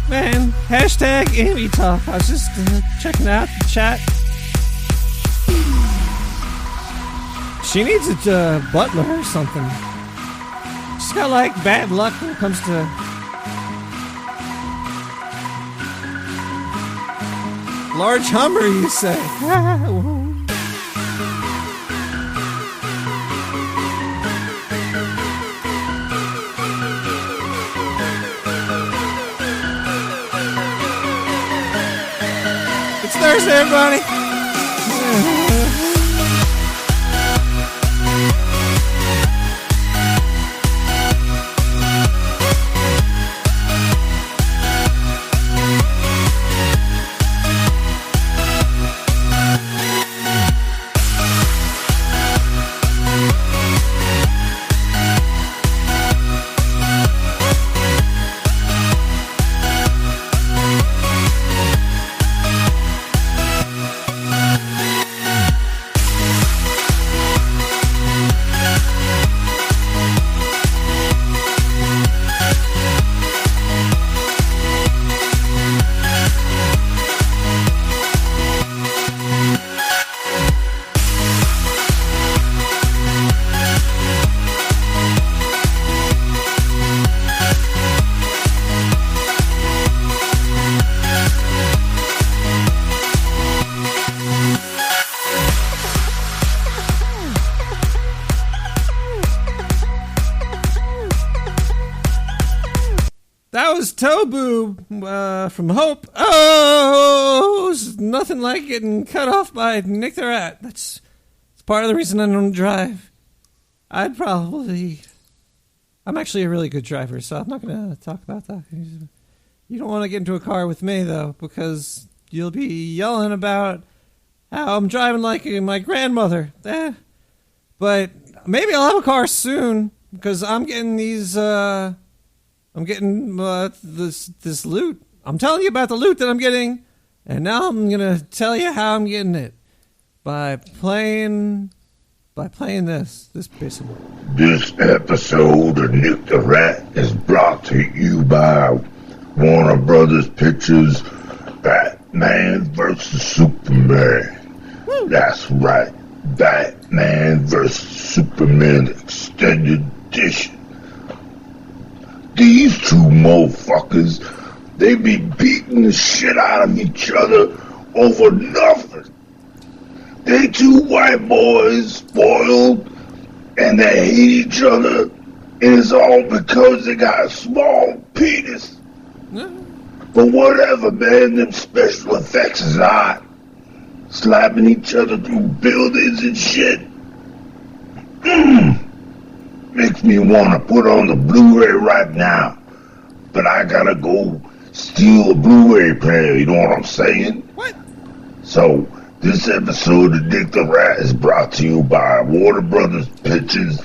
Man, hashtag Amy Talk. I was just checking out the chat. She needs a butler or something. She's got like bad luck when it comes to large Hummer, you say. It's Thursday, everybody. That was Tobu from Hope. Oh, it's nothing like getting cut off by Nick the Rat. That's part of the reason I don't drive. I'm actually a really good driver, so I'm not going to talk about that. You don't want to get into a car with me, though, because you'll be yelling about how I'm driving like my grandmother. But maybe I'll have a car soon, because I'm getting these... I'm getting this loot. I'm telling you about the loot that I'm getting, and now I'm gonna tell you how I'm getting it by playing this basically. This episode of Nick the Rat is brought to you by Warner Brothers Pictures' Batman vs. Superman. Woo. That's right, Batman vs. Superman Extended Edition. These two motherfuckers, they be beating the shit out of each other over nothing. They two white boys, spoiled, and they hate each other, and it's all because they got a small penis. But whatever, man, them special effects is hot. Slapping each other through buildings and shit. Makes me want to put on the Blu-ray right now. But I gotta go steal a Blu-ray player, you know what I'm saying? What? So, this episode of Nick the Rat is brought to you by Warner Brothers Pictures'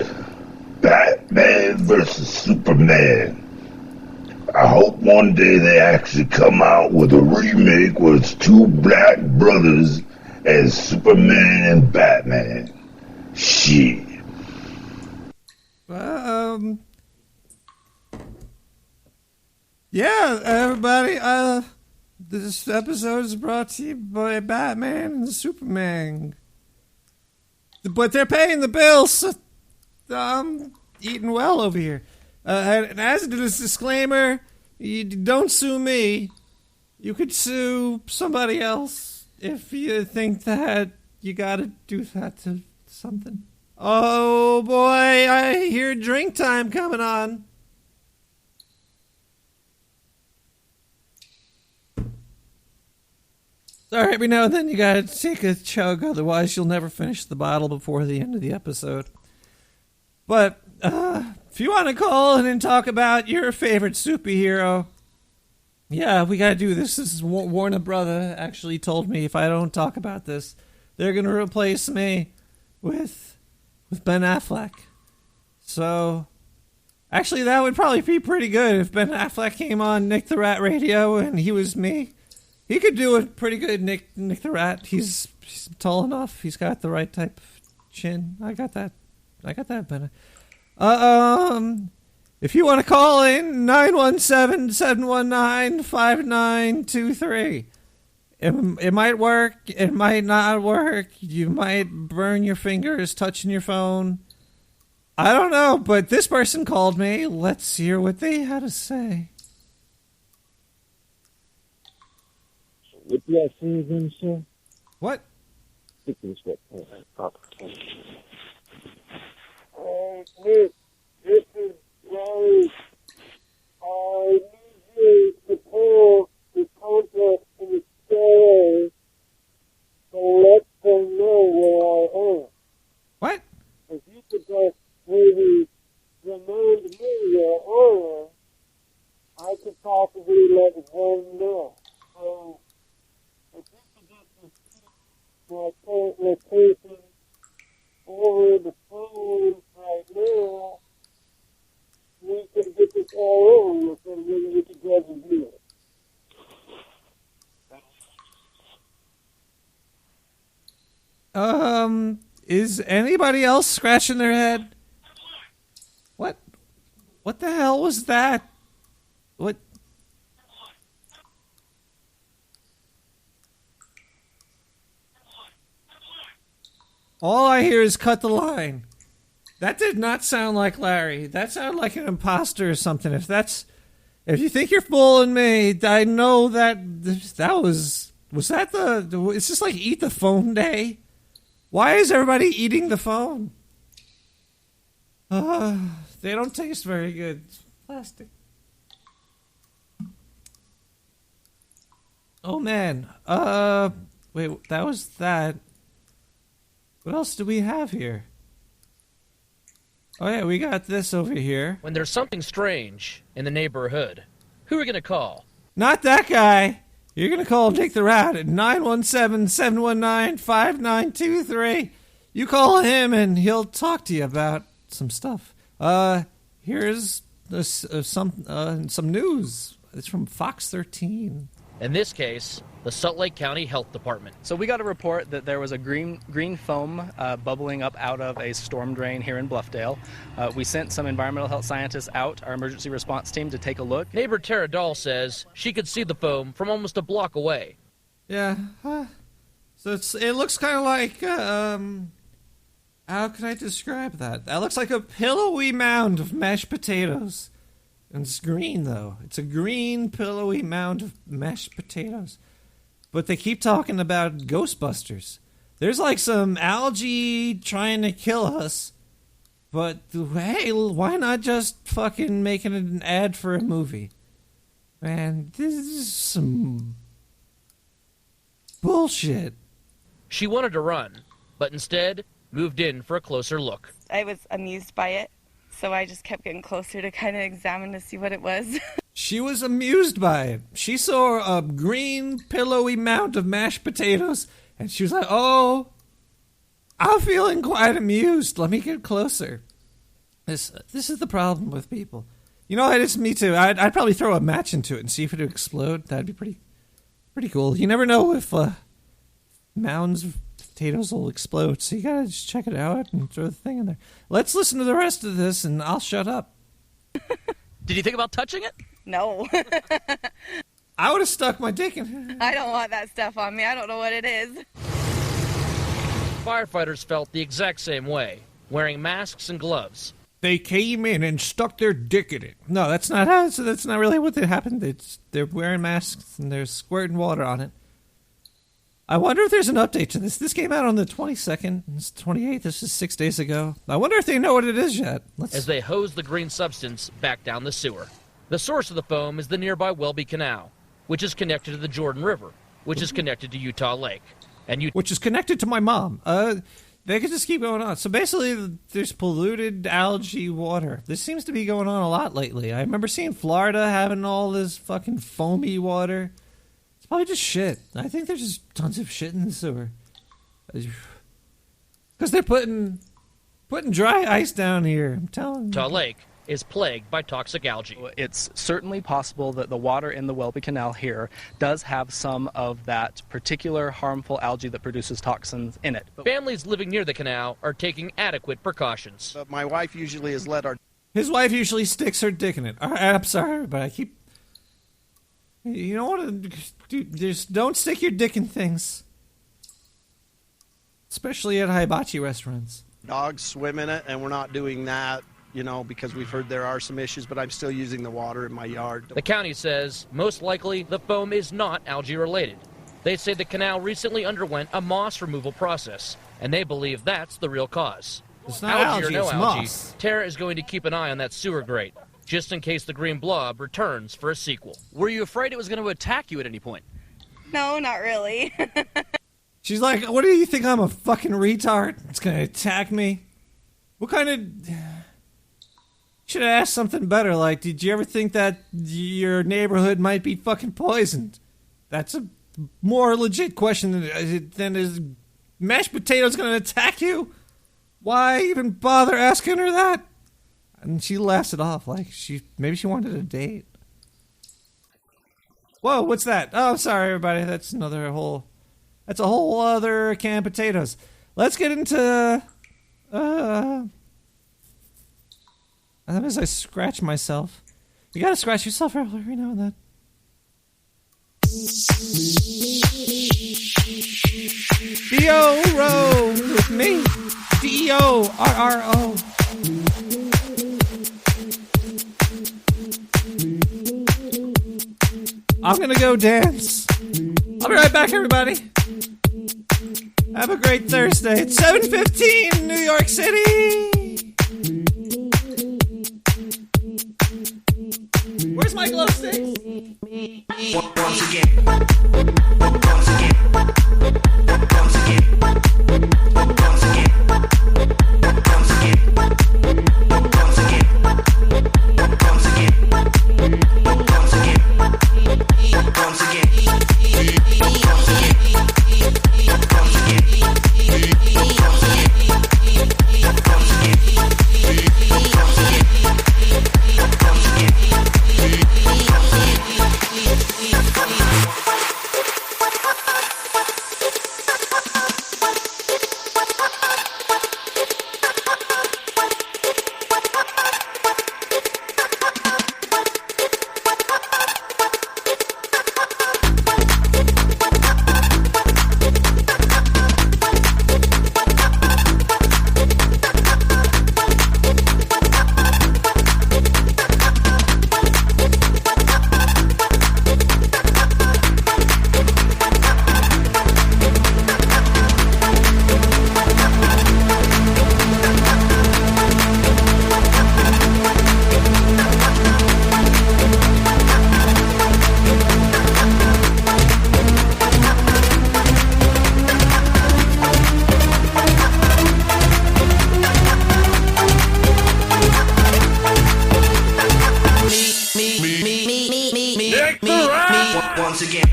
Batman vs. Superman. I hope one day they actually come out with a remake where it's two black brothers as Superman and Batman. Shit. Yeah, everybody, this episode is brought to you by Batman and Superman. But they're paying the bills, so I'm eating well over here. And as a disclaimer, you don't sue me. You could sue somebody else if you think that you gotta do that to something. Oh boy, I hear drink time coming on. Sorry, every now and then you gotta take a chug, otherwise you'll never finish the bottle before the end of the episode. But, if you want to call in and talk about your favorite superhero, yeah, we gotta do this. This is Warner Brother actually told me if I don't talk about this, they're gonna replace me with Ben Affleck. So, actually that would probably be pretty good if Ben Affleck came on Nick the Rat Radio and he was me. He could do it pretty good, Nick the Rat. He's tall enough. He's got the right type of chin. I got that, Ben. If you want to call in, 917-719-5923. It might work. It might not work. You might burn your fingers touching your phone. I don't know, but this person called me. Let's hear what they had to say. What do I say again, sir? What? Nick, this is Larry. I need you to pull the contact in the story to let them know where I am. What? If you could just maybe remind me where I am, I could possibly let them know. So, if you could just repeat my current location over the phone right now, we can get this all over with and maybe we can grab the deal. Is anybody else scratching their head? What the hell was that? What? All I hear is cut the line. That did not sound like Larry. That sounded like an imposter or something. If you think you're fooling me, I know that was that it's just like eat the phone day? Why is everybody eating the phone? They don't taste very good. It's plastic. Oh man. Wait, that was that. What else do we have here? Oh yeah, we got this over here. When there's something strange in the neighborhood, who are we going to call? Not that guy. You're going to call Nick the Rat at 917-719-5923. You call him and he'll talk to you about some stuff. Here's some news. It's from Fox 13. In this case, the Salt Lake County Health Department. So we got a report that there was a green foam bubbling up out of a storm drain here in Bluffdale. We sent some environmental health scientists out, our emergency response team, to take a look. Neighbor Tara Dahl says she could see the foam from almost a block away. Yeah. So it looks kind of like, how can I describe that? That looks like a pillowy mound of mashed potatoes. And it's green, though. It's a green, pillowy mound of mashed potatoes. But they keep talking about Ghostbusters. There's like some algae trying to kill us. But hey, why not just fucking making an ad for a movie? Man, this is some bullshit. She wanted to run, but instead moved in for a closer look. I was amused by it, so I just kept getting closer to kind of examine to see what it was. She was amused by it. She saw a green, pillowy mound of mashed potatoes, and she was like, oh, I'm feeling quite amused. Let me get closer. This is the problem with people. You know, it's me too. I'd probably throw a match into it and see if it would explode. That'd be pretty cool. You never know if mounds of potatoes will explode, so you gotta just check it out and throw the thing in there. Let's listen to the rest of this, and I'll shut up. Did you think about touching it? No. I would have stuck my dick in. I don't want that stuff on me. I don't know what it is. Firefighters felt the exact same way, wearing masks and gloves. They came in and stuck their dick in it. No, that's not how. So that's not really what happened. They're wearing masks and they're squirting water on it. I wonder if there's an update to this. This came out on the 22nd. It's 28th. This is 6 days ago. I wonder if they know what it is yet. As they hose the green substance back down the sewer. The source of the foam is the nearby Welby Canal, which is connected to the Jordan River, which is connected to Utah Lake. Which is connected to my mom. They could just keep going on. So basically, there's polluted algae water. This seems to be going on a lot lately. I remember seeing Florida having all this fucking foamy water. It's probably just shit. I think there's just tons of shit in the sewer. Because they're putting dry ice down here. I'm telling you. Utah Lake is plagued by toxic algae. It's certainly possible that the water in the Welby Canal here does have some of that particular harmful algae that produces toxins in it. Families living near the canal are taking adequate precautions. But my wife usually has let our... His wife usually sticks her dick in it. All right, I'm sorry, but I keep... You don't want to... Dude, just don't stick your dick in things. Especially at hibachi restaurants. Dogs swim in it, and we're not doing that. Because we've heard there are some issues, but I'm still using the water in my yard. The county says most likely the foam is not algae related. They say the canal recently underwent a moss removal process, and they believe that's the real cause. It's not algae, or no it's algae, moss. Tara is going to keep an eye on that sewer grate, just in case the green blob returns for a sequel. Were you afraid it was going to attack you at any point? No, not really. She's like, what do you think, I'm a fucking retard? It's going to attack me? What kind of... Should have asked something better, like, did you ever think that your neighborhood might be fucking poisoned? That's a more legit question than is mashed potatoes going to attack you? Why even bother asking her that? And she laughs it off, like maybe she wanted a date. Whoa, what's that? Oh, sorry, everybody. That's a whole other can of potatoes. Let's get into as I scratch myself. You gotta scratch yourself every now and then. D-O-Ro with me. D-O-R-R-O. I'm gonna go dance. I'll be right back, everybody. Have a great Thursday. It's 7:15 in New York City. Where's my glow sticks? Once again. Once again. Once again. Once again. Once again. Once again. Once again. Once again. Once again. Once again. Once again. Once again. Once again.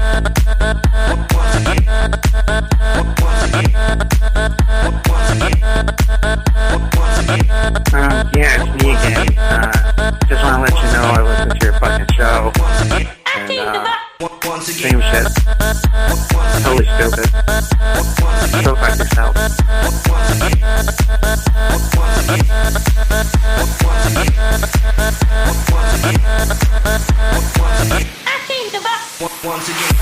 Yeah, it's me again. Just want to let you know I listen to your fucking show. And, same shit. Totally stupid. Go fuck yourself. once again.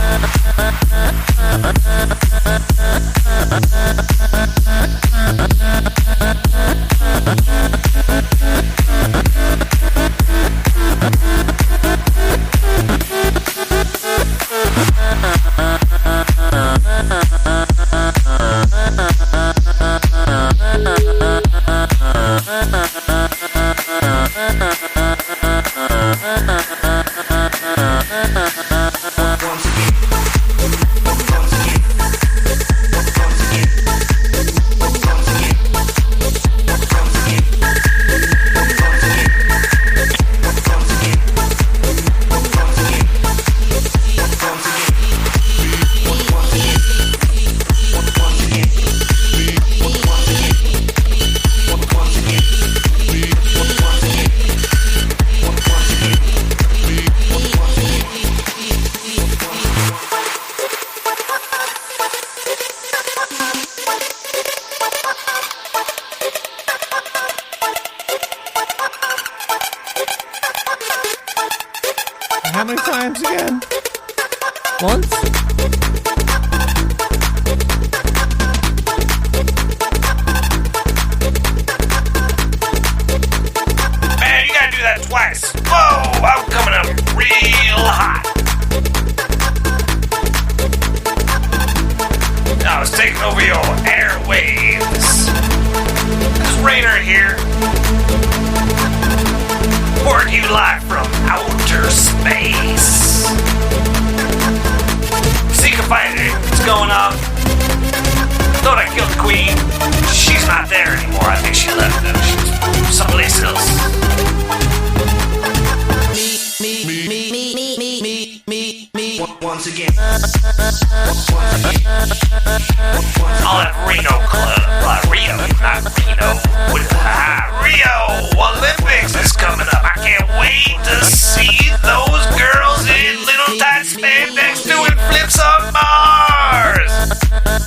How many times again? Once? Man, you gotta do that twice. Whoa, I'm coming up real hot. I was taking over your airwaves. This is Rainer here. Report you live from outer space. See if I find anything that's going on. Thought I killed the queen. She's not there anymore. I think she left though. She's someplace else. Once again. I'll have Reno Club. Rio, not Reno. Rio Olympics is coming up. I can't wait to see those girls in little tight spandex doing flips on Mars.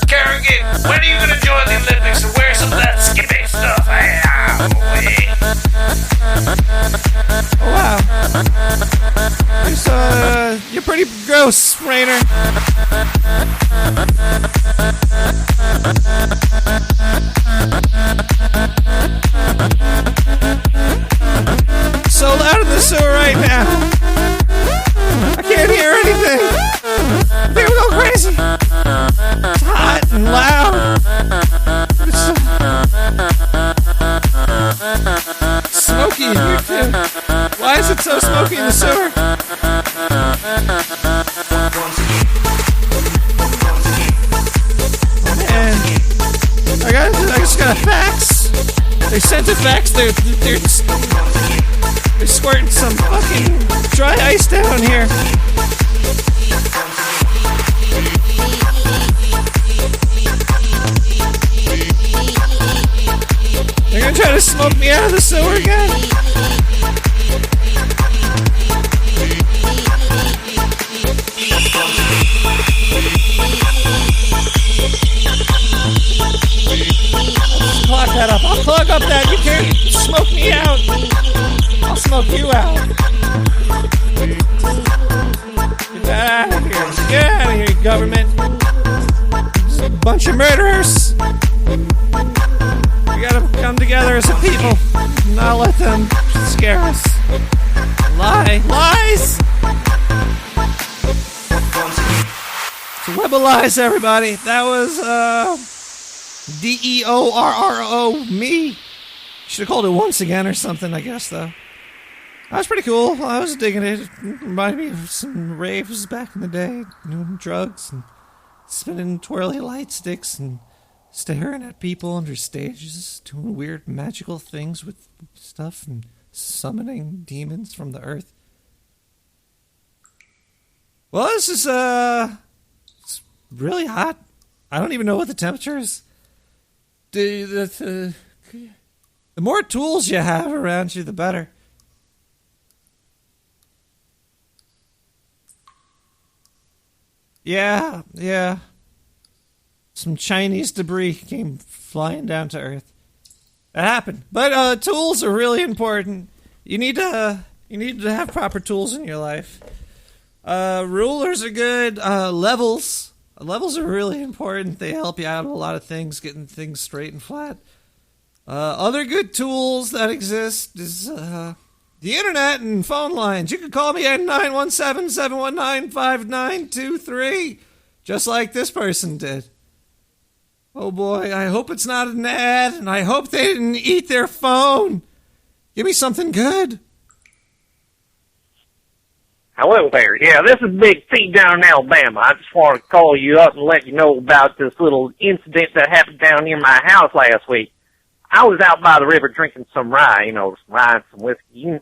Kerrigan, when are you going to join the Olympics and wear some of that skippy stuff? Oh, wow. You're pretty gross, Rainer. So loud in the sewer right now. I can't hear anything. People go crazy. It's hot and loud. It's smoky in here too. Why is it so smoky in the sewer? Man, I just got a fax. They sent a fax. They're squirting some fucking dry ice down here. They're gonna try to smoke me out of the sewer again. Clog that up. I'll clog up that. You can't smoke me out. I'll smoke you out. Get that out of here. Get out of here, government. Just a bunch of murderers. We gotta come together as a people. Not let them scare us. Lies. It's a web of lies, everybody. That was DEORRO me. Should have called it once again or something, I guess, though. That was pretty cool. I was digging it. It reminded me of some raves back in the day, doing drugs and spinning twirly light sticks and staring at people under stages, doing weird magical things with stuff and summoning demons from the earth. Well, this is, it's really hot. I don't even know what the temperature is. The more tools you have around you, the better. Yeah. Some Chinese debris came flying down to Earth. That happened. But tools are really important. You need to have proper tools in your life. Rulers are good. Levels are really important. They help you out with a lot of things, getting things straight and flat. Other good tools that exist is the internet and phone lines. You can call me at 917-719-5923, just like this person did. Oh boy, I hope it's not an ad, and I hope they didn't eat their phone. Give me something good. Hello there. Yeah, this is Big T down in Alabama. I just want to call you up and let you know about this little incident that happened down near my house last week. I was out by the river drinking some rye, some rye and some whiskey.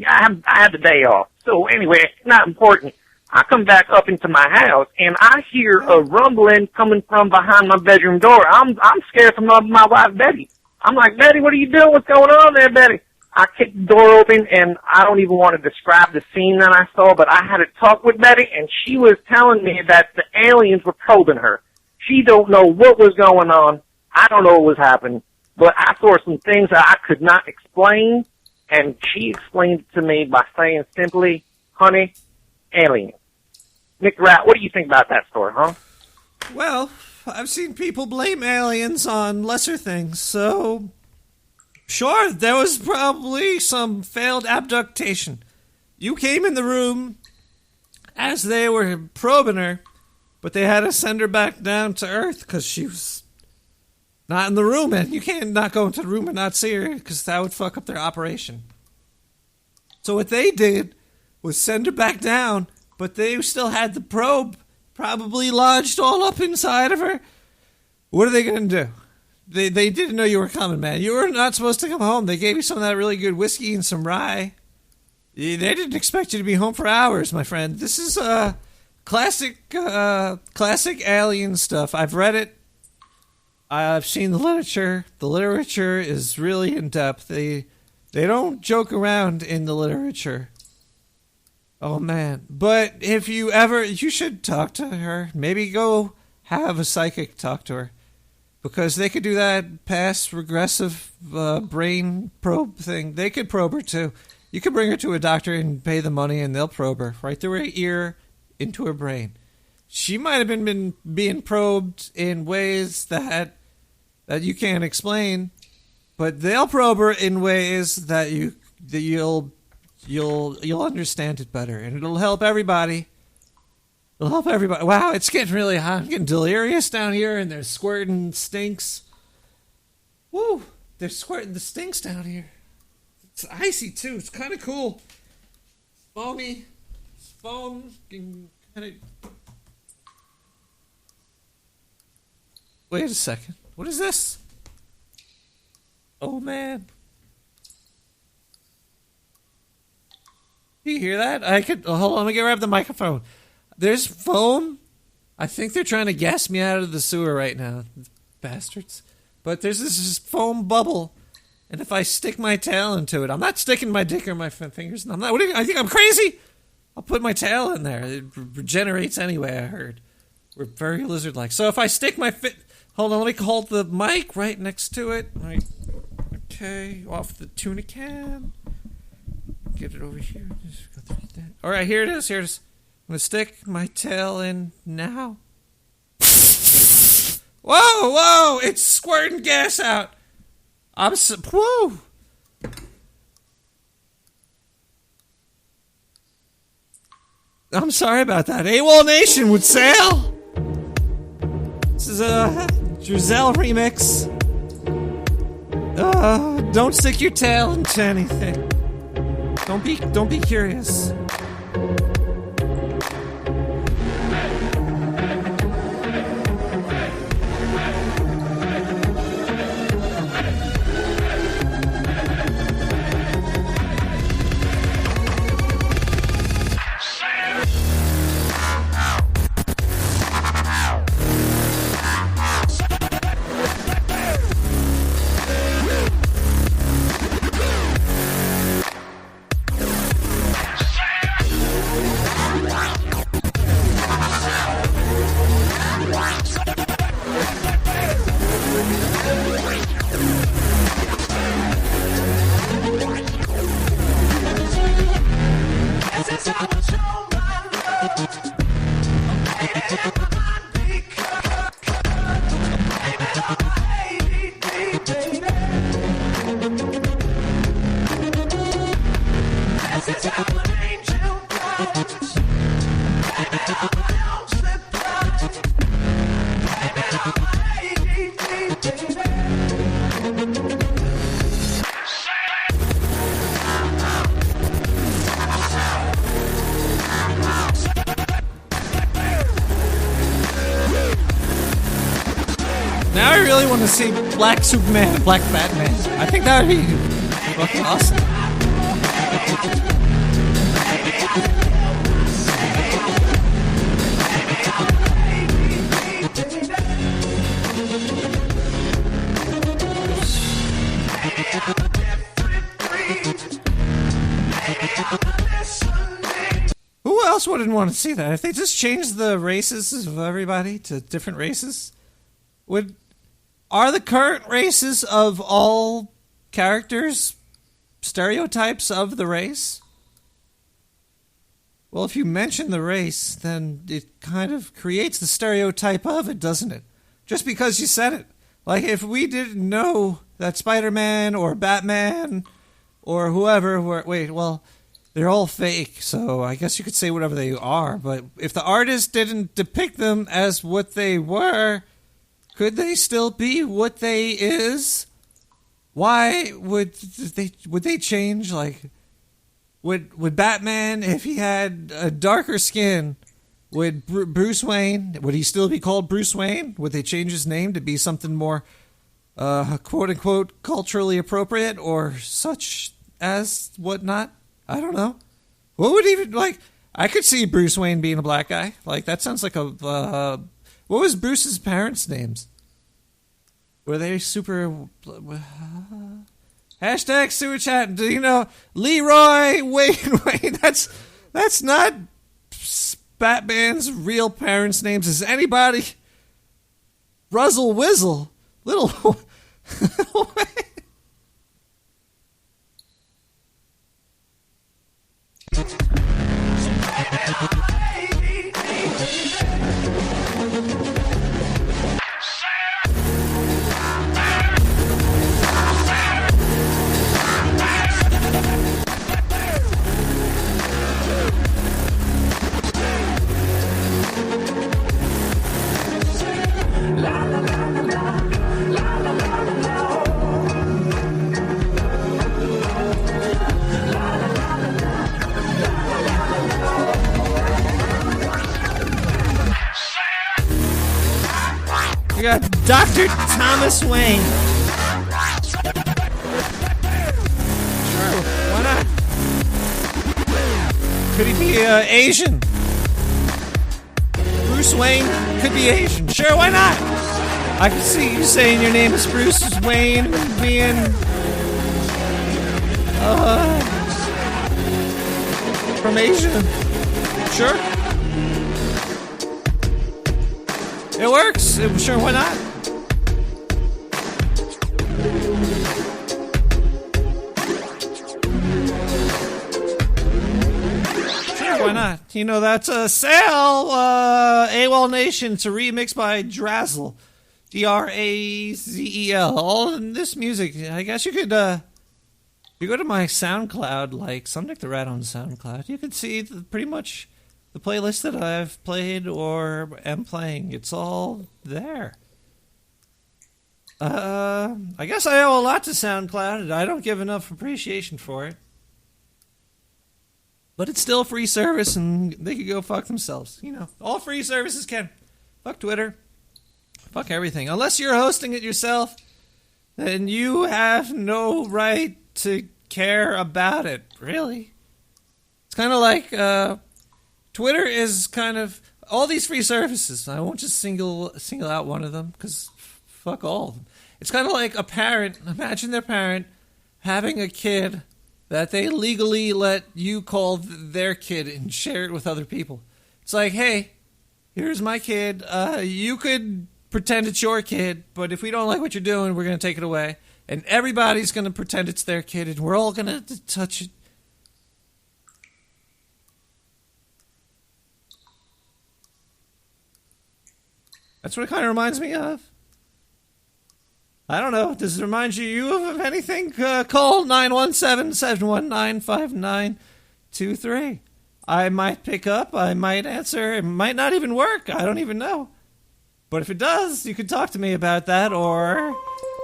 I had the day off. So anyway, not important. I come back up into my house, and I hear a rumbling coming from behind my bedroom door. I'm scared for my wife, Betty. I'm like, Betty, what are you doing? What's going on there, Betty? I kicked the door open, and I don't even want to describe the scene that I saw, but I had a talk with Betty, and she was telling me that the aliens were probing her. She don't know what was going on. I don't know what was happening, but I saw some things that I could not explain, and she explained it to me by saying simply, honey, alien. Nick Rat, what do you think about that story, huh? Well, I've seen people blame aliens on lesser things, so sure, there was probably some failed abduction. You came in the room as they were probing her, but they had to send her back down to Earth because she was not in the room, and you can't not go into the room and not see her because that would fuck up their operation. So what they did was send her back down, but they still had the probe probably lodged all up inside of her. What are they going to do? They didn't know you were coming, man. You were not supposed to come home. They gave you some of that really good whiskey and some rye. They didn't expect you to be home for hours, my friend. This is classic alien stuff. I've read it. I've seen the literature. The literature is really in depth. They don't joke around in the literature. Oh, man. But if you should talk to her. Maybe go have a psychic talk to her. Because they could do that past regressive brain probe thing. They could probe her, too. You could bring her to a doctor and pay the money, and they'll probe her right through her ear into her brain. She might have been being probed in ways that you can't explain, but they'll probe her in ways that you'll understand it better, and it'll help everybody. It'll help everybody. Wow, it's getting really hot. I'm getting delirious down here, and they're squirting stinks. Woo! They're squirting the stinks down here. It's icy, too. It's kind of cool. Foamy. It's foam. Kind of... Wait a second. What is this? Oh, man. Do you hear that? Hold on, let me grab the microphone. There's foam. I think they're trying to gas me out of the sewer right now. Bastards. But there's this foam bubble. And if I stick my tail into it, I'm not sticking my dick or my fingers. I'm not. I think I'm crazy? I'll put my tail in there. It regenerates anyway, I heard. We're very lizard-like. So if I stick my hold on, let me hold the mic right next to it. Right. Okay, off the tuna can. Get it over here. Just go through that. All right, here it is. I'm going to stick my tail in now. Whoa! It's squirting gas out. Whoa! I'm sorry about that. AWOL Nation with Sale. This is a Giselle remix. Don't stick your tail into anything. Don't be curious. Now I really want to see Black Superman and Black Batman. I think that would be fucking awesome. Who else wouldn't want to see that? If they just changed the races of everybody to different races, are the current races of all characters stereotypes of the race? Well, if you mention the race, then it kind of creates the stereotype of it, doesn't it? Just because you said it. Like, if we didn't know that Spider-Man or Batman or whoever they're all fake, so I guess you could say whatever they are, but if the artist didn't depict them as what they were, could they still be what they is? Why would they change? Like, would Batman, if he had a darker skin, would Bruce Wayne, would he still be called Bruce Wayne? Would they change his name to be something more, quote-unquote, culturally appropriate or such as whatnot? I don't know. What would even, like, I could see Bruce Wayne being a black guy. Like, that sounds like a, what was Bruce's parents' names? Were they super, hashtag sewer chat, do you know, Leroy Wayne, that's not Batman's real parents' names. Is anybody, Ruzzle Wizzle, little, we got Dr. Thomas Wayne. Sure, why not? Could he be Asian? Bruce Wayne could be Asian. Sure, why not? I can see you saying your name is Bruce Wayne being from Asia. Sure. It works. Sure, why not? Sure, why not? You know, that's a sale. AWOL Nation. It's a remix by Drazel. Drazel. All in this music. I guess you could, if you go to my SoundCloud, like Some Nick the Rat on SoundCloud, you can see pretty much the playlist that I've played or am playing. It's all there. I guess I owe a lot to SoundCloud, and I don't give enough appreciation for it. But it's still a free service, and they could go fuck themselves. You know, all free services can. Fuck Twitter. Fuck everything. Unless you're hosting it yourself, then you have no right to care about it, really. It's kind of like, Twitter is kind of all these free services. I won't just single out one of them because fuck all of them. It's kind of like a parent. Imagine their parent having a kid that they legally let you call their kid and share it with other people. It's like, hey, here's my kid. You could pretend it's your kid, but if we don't like what you're doing, we're going to take it away. And everybody's going to pretend it's their kid, and we're all going to touch it. That's what it kind of reminds me of. I don't know. Does it remind you of anything? Call 917-719-5923. I might pick up. I might answer. It might not even work. I don't even know. But if it does, you could talk to me about that, or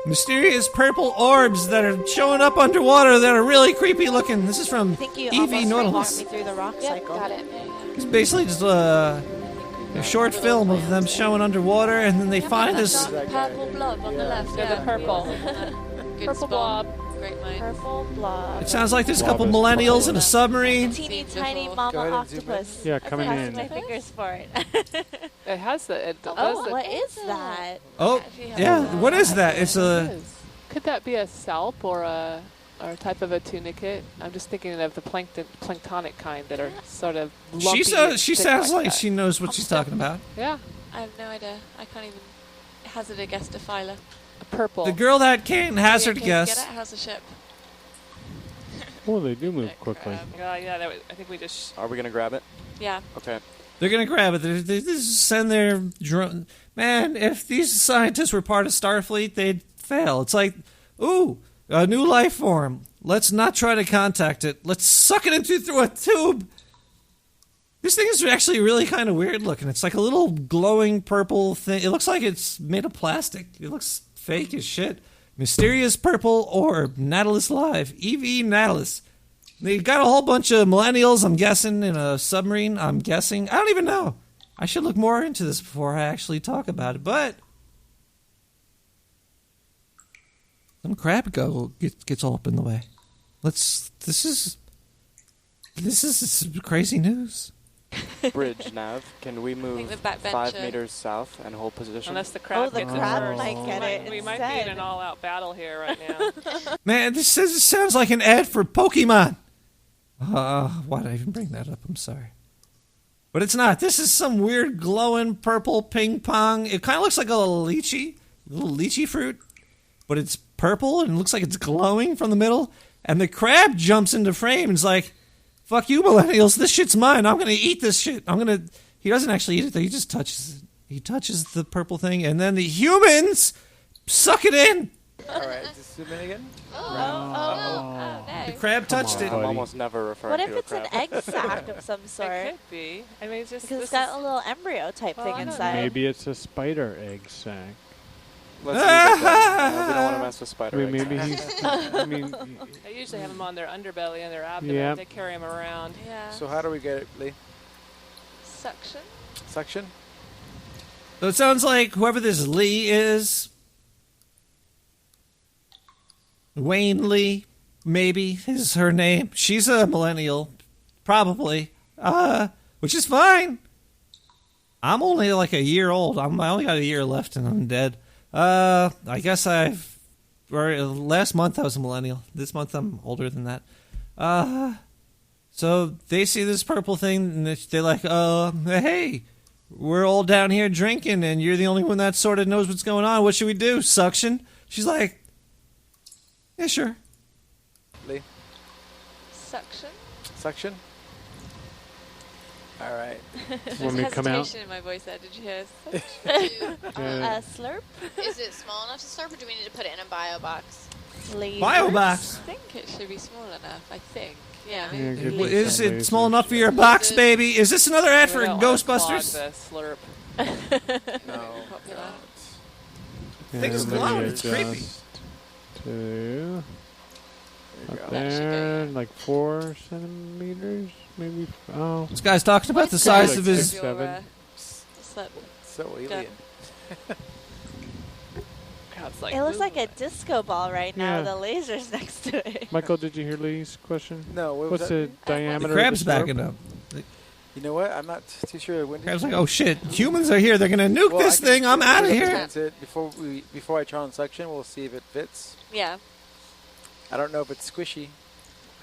mysterious purple orbs that are showing up underwater that are really creepy looking. This is from Evie Nautilus. Walk me through the rock cycle. Got it. It's basically just a short film of them showing underwater, and then they find this. Purple blob on the left. Yeah, the purple. Good Purple spot. blob. Great mind. Purple blob. It sounds like there's a couple millennials in a submarine. Teeny tiny Go mama ahead and zoom octopus. in. Yeah, coming I'm in. crossing my fingers for it. It has the. It does Oh, the, what is that? Oh, yeah. What is that? It's a. Could that be a salp or a type of a tunicate? I'm just thinking of the planktonic kind that are sort of lumpy. She sounds like she knows what she's talking about. Yeah. I have no idea. I can't even hazard a guess to Phyla. Purple. The girl that can't hazard Get guess. it? How's the ship? Oh, they do move quickly. Yeah, I think we just. Are we gonna grab it? Yeah. Okay. They're gonna grab it. They just send their drone. Man, if these scientists were part of Starfleet, they'd fail. It's like, ooh, a new life form. Let's not try to contact it. Let's suck it through a tube. This thing is actually really kind of weird looking. It's like a little glowing purple thing. It looks like it's made of plastic. It looks fake as shit. Mysterious purple orb. Nautilus Live. EV Nautilus. They got a whole bunch of millennials, I'm guessing, in a submarine. I'm guessing. I don't even know. I should look more into this before I actually talk about it. But some crab gets all up in the way. This is crazy news. Bridge nav. Can we move the backbencher. 5 meters south and hold position? Unless the crab gets it first. might get it We might be in an all-out battle here right now. Man, this sounds like an ad for Pokemon. Why did I even bring that up? I'm sorry. But it's not. This is some weird glowing purple ping pong. It kind of looks like a little lychee fruit. But it's purple and it looks like it's glowing from the middle. And the crab jumps into frame and is like, fuck you, millennials. This shit's mine. I'm going to eat this shit. He doesn't actually eat it, though. He just touches it. He touches the purple thing, and then the humans suck it in. All right, just zoom in again. No. The crab touched it. I'm almost never referring What to if it's a an crab. egg sac of some sort? It could be. I mean, it's just Because it's got a little embryo type thing inside. Maybe it's a spider egg sac. Let's leave it then. We don't want to mess with spider I mean, eggs. maybe he's. They usually have them on their underbelly and their abdomen. Yeah. They carry them around. Yeah. So how do we get it, Lee? Suction. Suction? So it sounds like whoever this Lee is, Wayne Lee, maybe is her name. She's a millennial, probably, which is fine. I'm only like a year old. I only got a year left and I'm dead. I guess last month I was a millennial. This month I'm older than that. So they see this purple thing and they're like, hey, we're all down here drinking and you're the only one that sort of knows what's going on. What should we do? Suction? She's like, yeah, sure. Lee? Suction. Suction? All right. There's me to come out? hesitation in my voice there. Did you hear? Slurp? Is it small enough to slurp, or do we need to put it in a bio box? Bio box? I think it should be small enough. I think. Yeah. Is it small enough for your box, baby? Is this another ad for Ghostbusters? Slurp. No. Thing's glowing. It's creepy. To up there, like 4 centimeters, maybe. Oh, This guy's talking about the size like of his. 6, 7. So alien. It looks like a disco ball right now. Yeah. The laser's next to it. Michael, did you hear Lee's question? No. What was What's that? the diameter? The crab's of the slurp? backing up. You know what? I'm not too sure. When did Crab's you like, oh shit, humans are here. They're gonna nuke Well, this I can thing. I'm out of here. chance it before I try on suction, we'll see if it fits. Yeah. I don't know if it's squishy.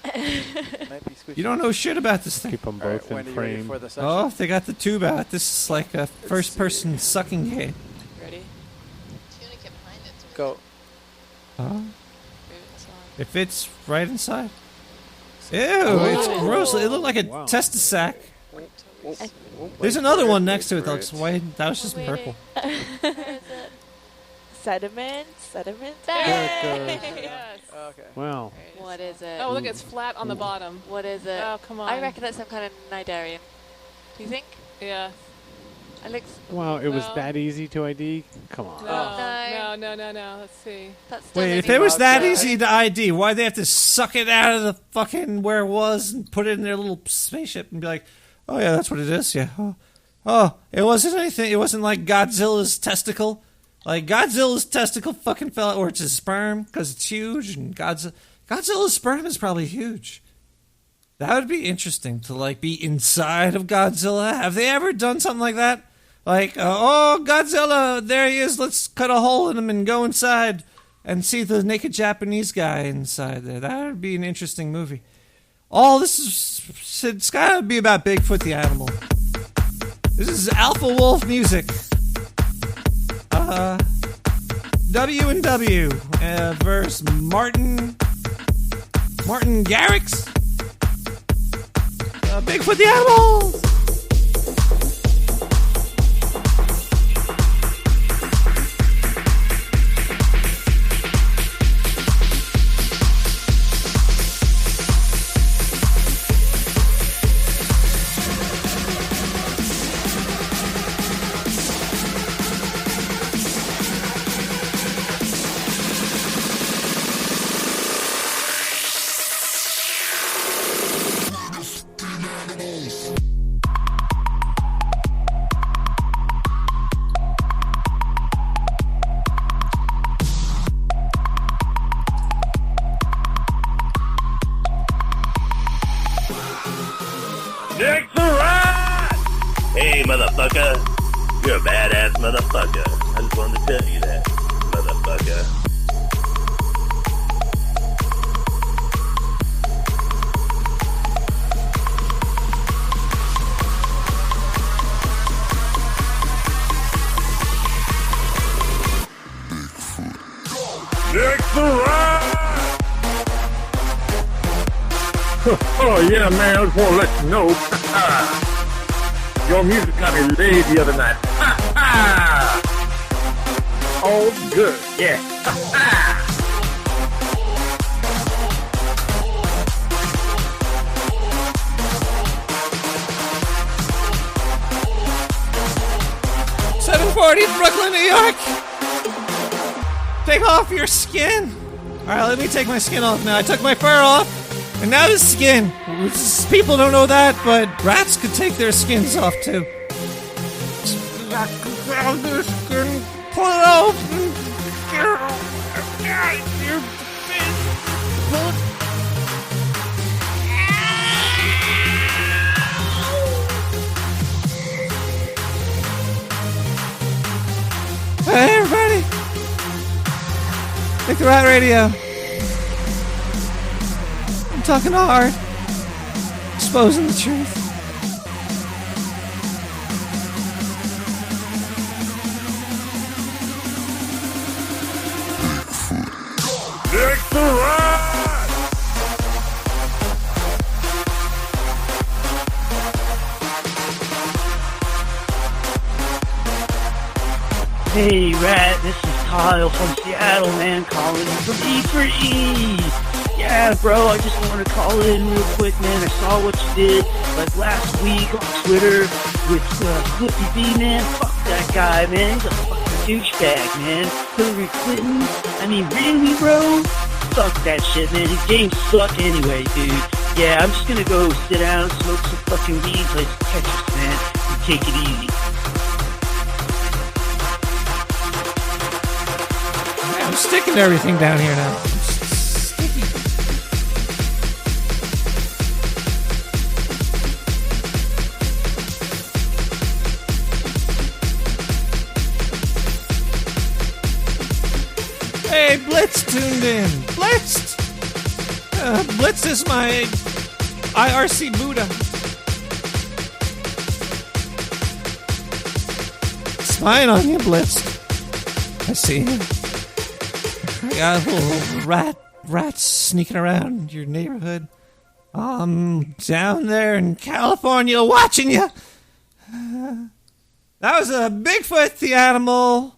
It might be squishy. You don't know shit about this thing. Keep them All right, both when in are you ready frame. for the suction? Oh, they got the tube out. This is like a first-person sucking game. Ready? Go. It fits right inside. Ew, it's gross. It looked like a testis sack. There's another one next to it that looks white. That was just purple. Sediment. Yes. Okay. Wow. What is it? Oh, look, it's flat on the bottom. What is it? Oh, come on. I reckon it's some kind of cnidarian. Do you think? Yeah. It looks. Wow, it was Well- that easy to ID? Come on. No. Let's see. That's still Wait, if maybe it was that vodka. easy to ID, why'd they have to suck it out of the fucking where it was and put it in their little spaceship and be like, oh yeah, that's what it is? Yeah. Oh, Oh, it wasn't anything. It wasn't like Godzilla's testicle. Like Godzilla's testicle fucking fell out, or it's his sperm because it's huge, and Godzilla's sperm is probably huge. That would be interesting to like be inside of Godzilla. Have they ever done something like that? Like, oh, Godzilla, there he is. Let's cut a hole in him and go inside and see the naked Japanese guy inside there. That would be an interesting movie. All this is, it's got to be about Bigfoot the animal. This is Alpha Wolf music. W&W versus Martin Garrix. Bigfoot the animal. Next ride! Hey, motherfucker. You're a badass motherfucker. I just wanted to tell you that, motherfucker. Next ride! Oh yeah, man, I just want to let you know. Your music got me laid the other night. All good, yeah. Brooklyn, New York. Take off your skin. All right, let me take my skin off now. I took my fur off. And now the skin. People don't know that, but rats could take their skins off too. Pull it off. Hey everybody. Take the Rat Radio. I'm talking hard. Exposing the truth. Next ride! Hey Rat, this is Kyle from Seattle, man, calling from E for E. Yeah, bro, I just want to call in real quick, man. I saw what you did, like, last week on Twitter with Flippy B, man. Fuck that guy, man. He's a fucking douchebag, man. Hillary Clinton. I mean, really, bro? Fuck that shit, man. His games suck anyway, dude. Yeah, I'm just gonna go sit down, smoke some fucking weed, play some Tetris, man, and take it easy. Man, I'm sticking everything down here now. Hey, Blitz tuned in. Blitz! Blitz is my IRC Buddha. Spying on you, Blitz. I see you. I got a little rats sneaking around your neighborhood. I'm down there in California watching you. That was a Bigfoot the animal.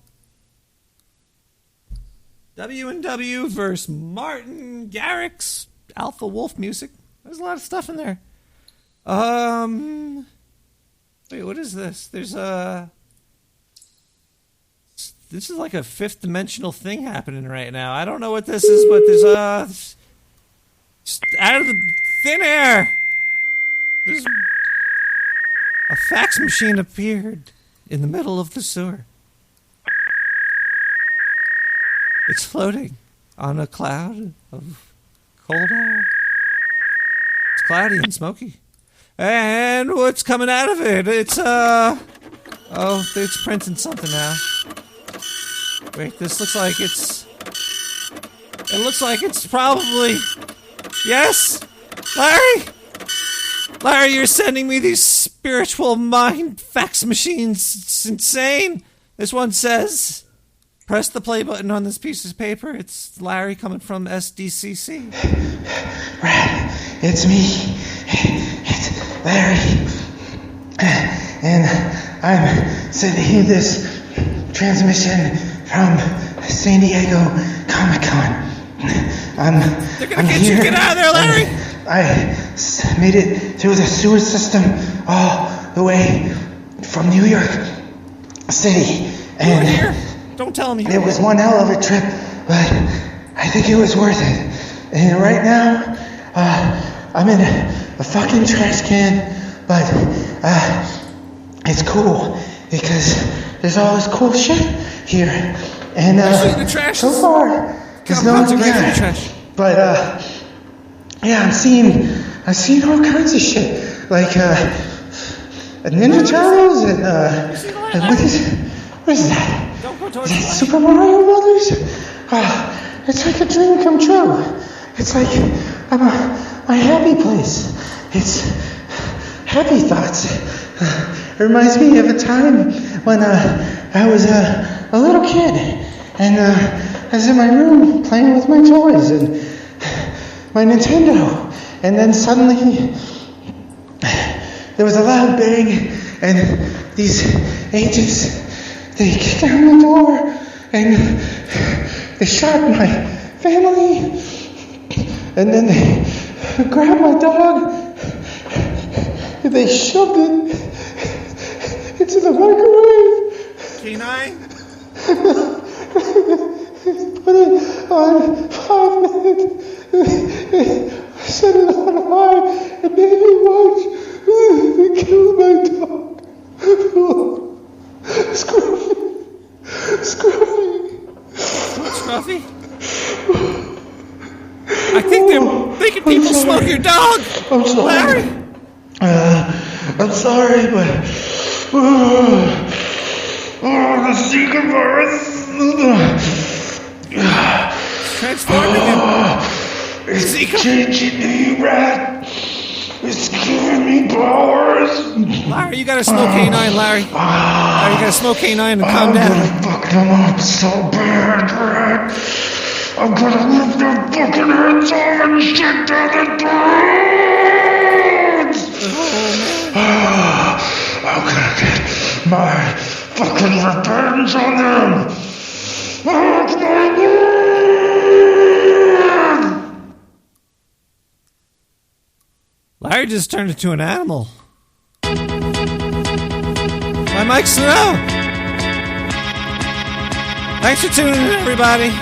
W&W versus Martin Garrix. Alpha Wolf music. There's a lot of stuff in there. Wait, what is this? There's this is like a fifth dimensional thing happening right now. I don't know what this is, but there's just out of the thin air. There's a fax machine appeared in the middle of the sewer. It's floating on a cloud of cold air. It's cloudy and smoky. And what's coming out of it? It's it's printing something now. Wait, this looks like it's... It looks like it's probably... Yes? Larry? Larry, you're sending me these spiritual mind fax machines. It's insane. This one says... Press the play button on this piece of paper. It's Larry coming from SDCC. It's me. It's Larry. And I'm sending this transmission from San Diego Comic-Con. They're gonna get you. Get out of there, Larry! I made it through the sewer system all the way from New York City. And here? Don't tell me. It was one hell of a trip, but I think it was worth it. And right now, I'm in a fucking trash can, but it's cool because there's all this cool shit here. And the trash so far, there's no one there. But yeah, I'm seeing all kinds of shit, like Ninja Turtles and what is that? Is that Super Mario Brothers? It's like a dream come true. It's like my happy place. It's happy thoughts. It reminds me of a time when I was a little kid and I was in my room playing with my toys and my Nintendo, and then suddenly there was a loud bang and these agents, they kicked down the door and they shot my family, and then they grabbed my dog and they shoved it into the microwave. K9? Put it on 5 minutes, set it on high, and made me watch they kill my dog. Scruffy? I think they're making people smoke your dog! I'm sorry. Larry! I'm sorry, but... the Zika virus... Transforming him. It's changing me, Rat. It's giving me powers. Larry, you gotta smoke K9, Larry. Larry, you gotta smoke K9 and calm down. I'm gonna fuck them up so bad, Rat. I'm gonna rip their fucking heads off and shit down the throats. I'm gonna get my fucking revenge on them. That's my word. Larry just turned into an animal. My Mike Snow. Thanks for tuning in, everybody.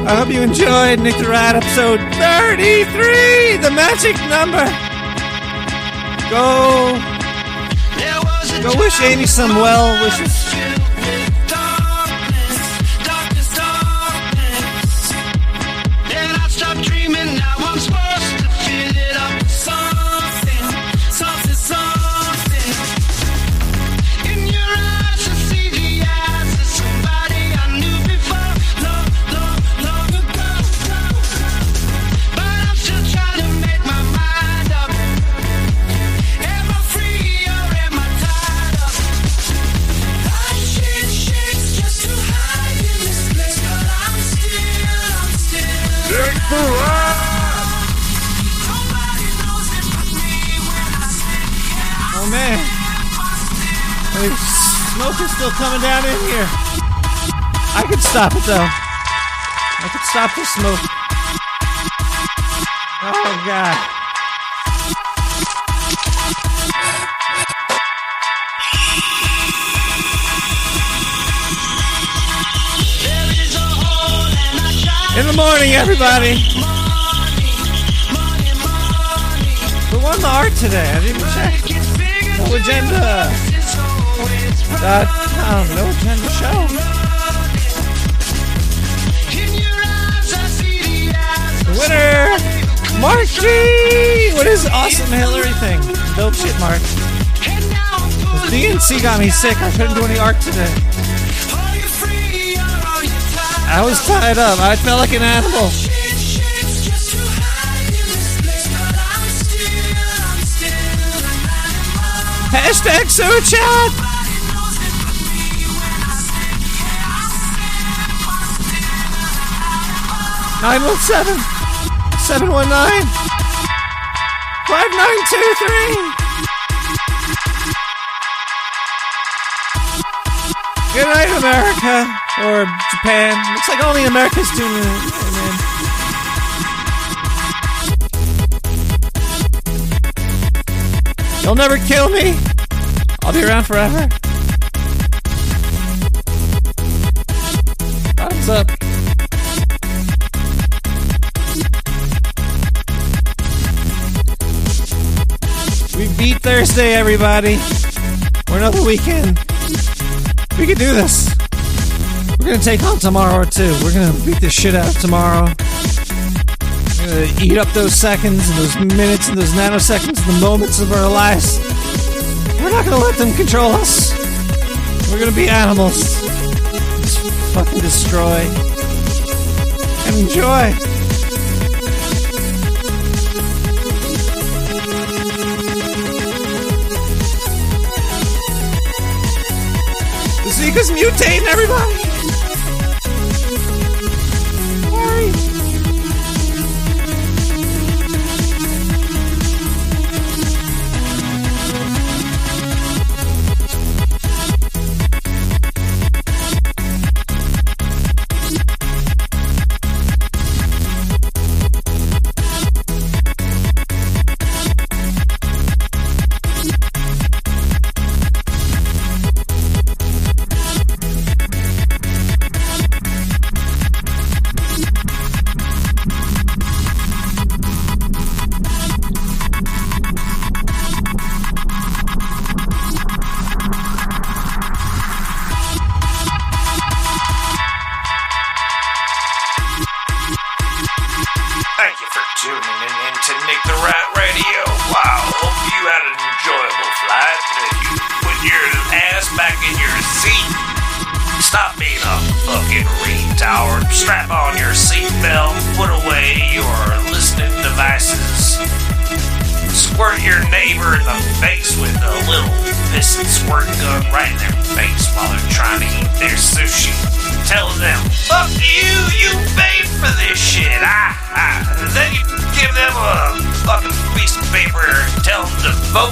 I hope you enjoyed Nick the Rat episode 33, the magic number. Go wish Amy some well wishes. Oh man, the smoke is still coming down in here. I could stop it though. I could stop the smoke. Oh god. In the morning, everybody. Who won the art today? I didn't even check. NoAgenda.com. No Agenda Show. The winner, Mark G. What is awesome Hillary thing? Dope shit, Mark. The DNC got me sick. I couldn't do any art today. I was tied up. I felt like an animal. Hashtag Sewer Chat. (917) 719 5923. Good night, America. Or Japan. Looks like only America's tuning in. Amen. You'll never kill me. I'll be around forever. Thumbs up. We beat Thursday, everybody. We're another weekend. We can do this. We're gonna take on tomorrow too. We're gonna beat the shit out of tomorrow. We're gonna eat up those seconds and those minutes and those nanoseconds and the moments of our lives. We're not gonna let them control us. We're gonna be animals. Just fucking destroy and enjoy. Zika's mutating everybody. Sorry. Strap on your seatbelt, put away your listening devices, squirt your neighbor in the face with a little piston squirt gun right in their face while they're trying to eat their sushi. Tell them, fuck you, you paid for this shit. Then you give them a fucking piece of paper and tell them to vote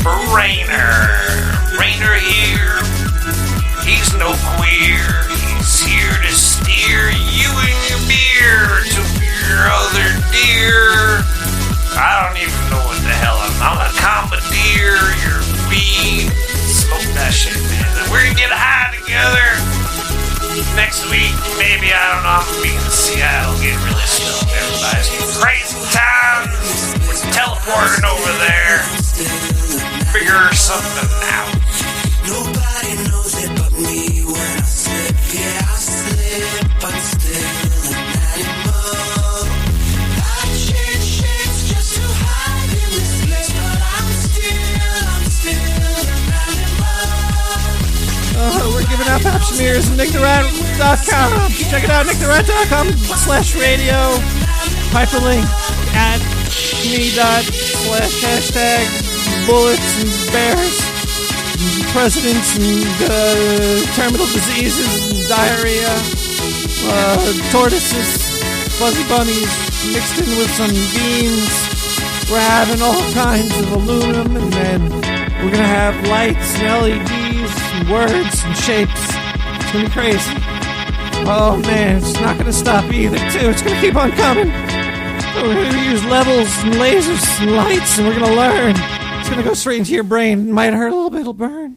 for Rainer. Rainer here, he's no queer. He's here to steer you and your beer to your other deer. I don't even know what the hell I'm a commandeer. You're weed. Smoke that shit, man. And we're gonna get high together. Next week, maybe, I don't know, I'm gonna be in Seattle getting really stoned. Everybody's crazy times. We're teleporting over there. Figure something out. Nobody knows it but me when I slip. Yeah, I slip, but still an animal. I change shapes just to hide in this place, but I'm still an animal. We're giving out pap smears at nicktherat.com. Check it out, nicktherat.com/radio. Hyperlink at me./hashtag bullets and bears. Presidents and terminal diseases, and diarrhea, tortoises, fuzzy bunnies mixed in with some beans. We're having all kinds of aluminum, and then we're gonna have lights and LEDs and words and shapes. It's gonna be crazy. Oh man, it's not gonna stop either, too. It's gonna keep on coming. We're gonna use levels and lasers and lights, and we're gonna learn. It's gonna go straight into your brain. It might hurt a little bit, it'll burn.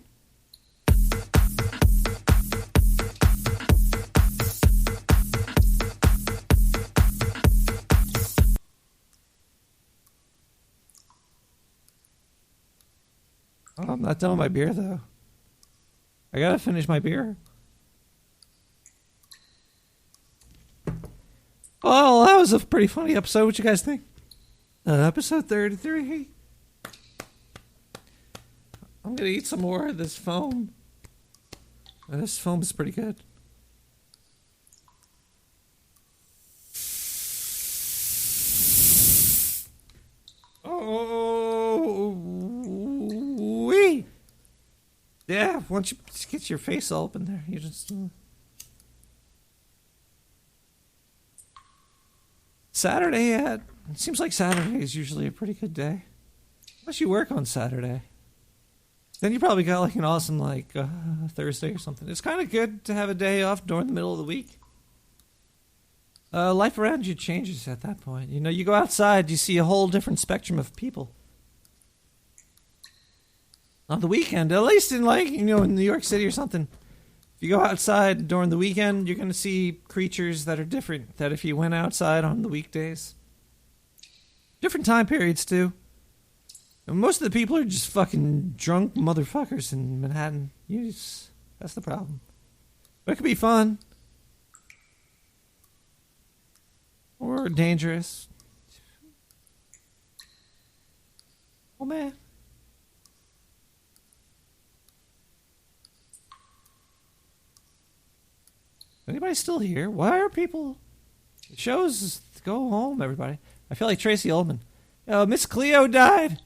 Oh, I'm not done with my beer, though. I gotta finish my beer. Well, that was a pretty funny episode. What you guys think? Episode 33. I'm gonna eat some more of this foam. This foam is pretty good. Oh, wee! Yeah, once you just get your face all open there, you just. Saturday, it seems like Saturday is usually a pretty good day. Unless you work on Saturday. Then you probably got like an awesome Thursday or something. It's kind of good to have a day off during the middle of the week. Life around you changes at that point. You know, you go outside, you see a whole different spectrum of people. On the weekend, at least in in New York City or something. If you go outside during the weekend, you're going to see creatures that are different than if you went outside on the weekdays. Different time periods, too. And most of the people are just fucking drunk motherfuckers in Manhattan. That's the problem. But it could be fun. Or dangerous. Oh, man. Anybody still here? Why are people... The show's... Go home, everybody. I feel like Tracy Ullman. Oh, Miss Cleo died.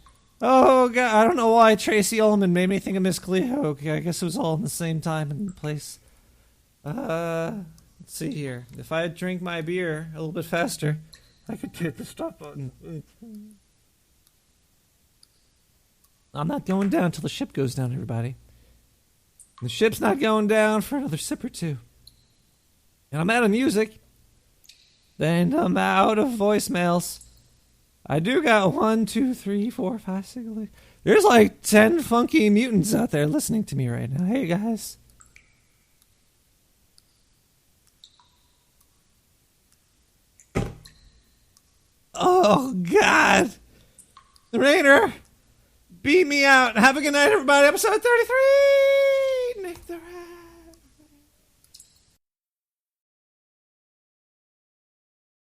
Oh, God. I don't know why Tracy Ullman made me think of Miss Cleo. Okay, I guess it was all in the same time and place. Let's see here. If I drink my beer a little bit faster, I could hit the stop button. I'm not going down till the ship goes down, everybody. The ship's not going down for another sip or two. And I'm out of music. Then I'm out of voicemails. I do got 1, 2, 3, 4, 5, 6. There's like 10 funky mutants out there listening to me right now. Hey, guys. Oh, God. Rainer, beat me out. Have a good night, everybody. Episode 33.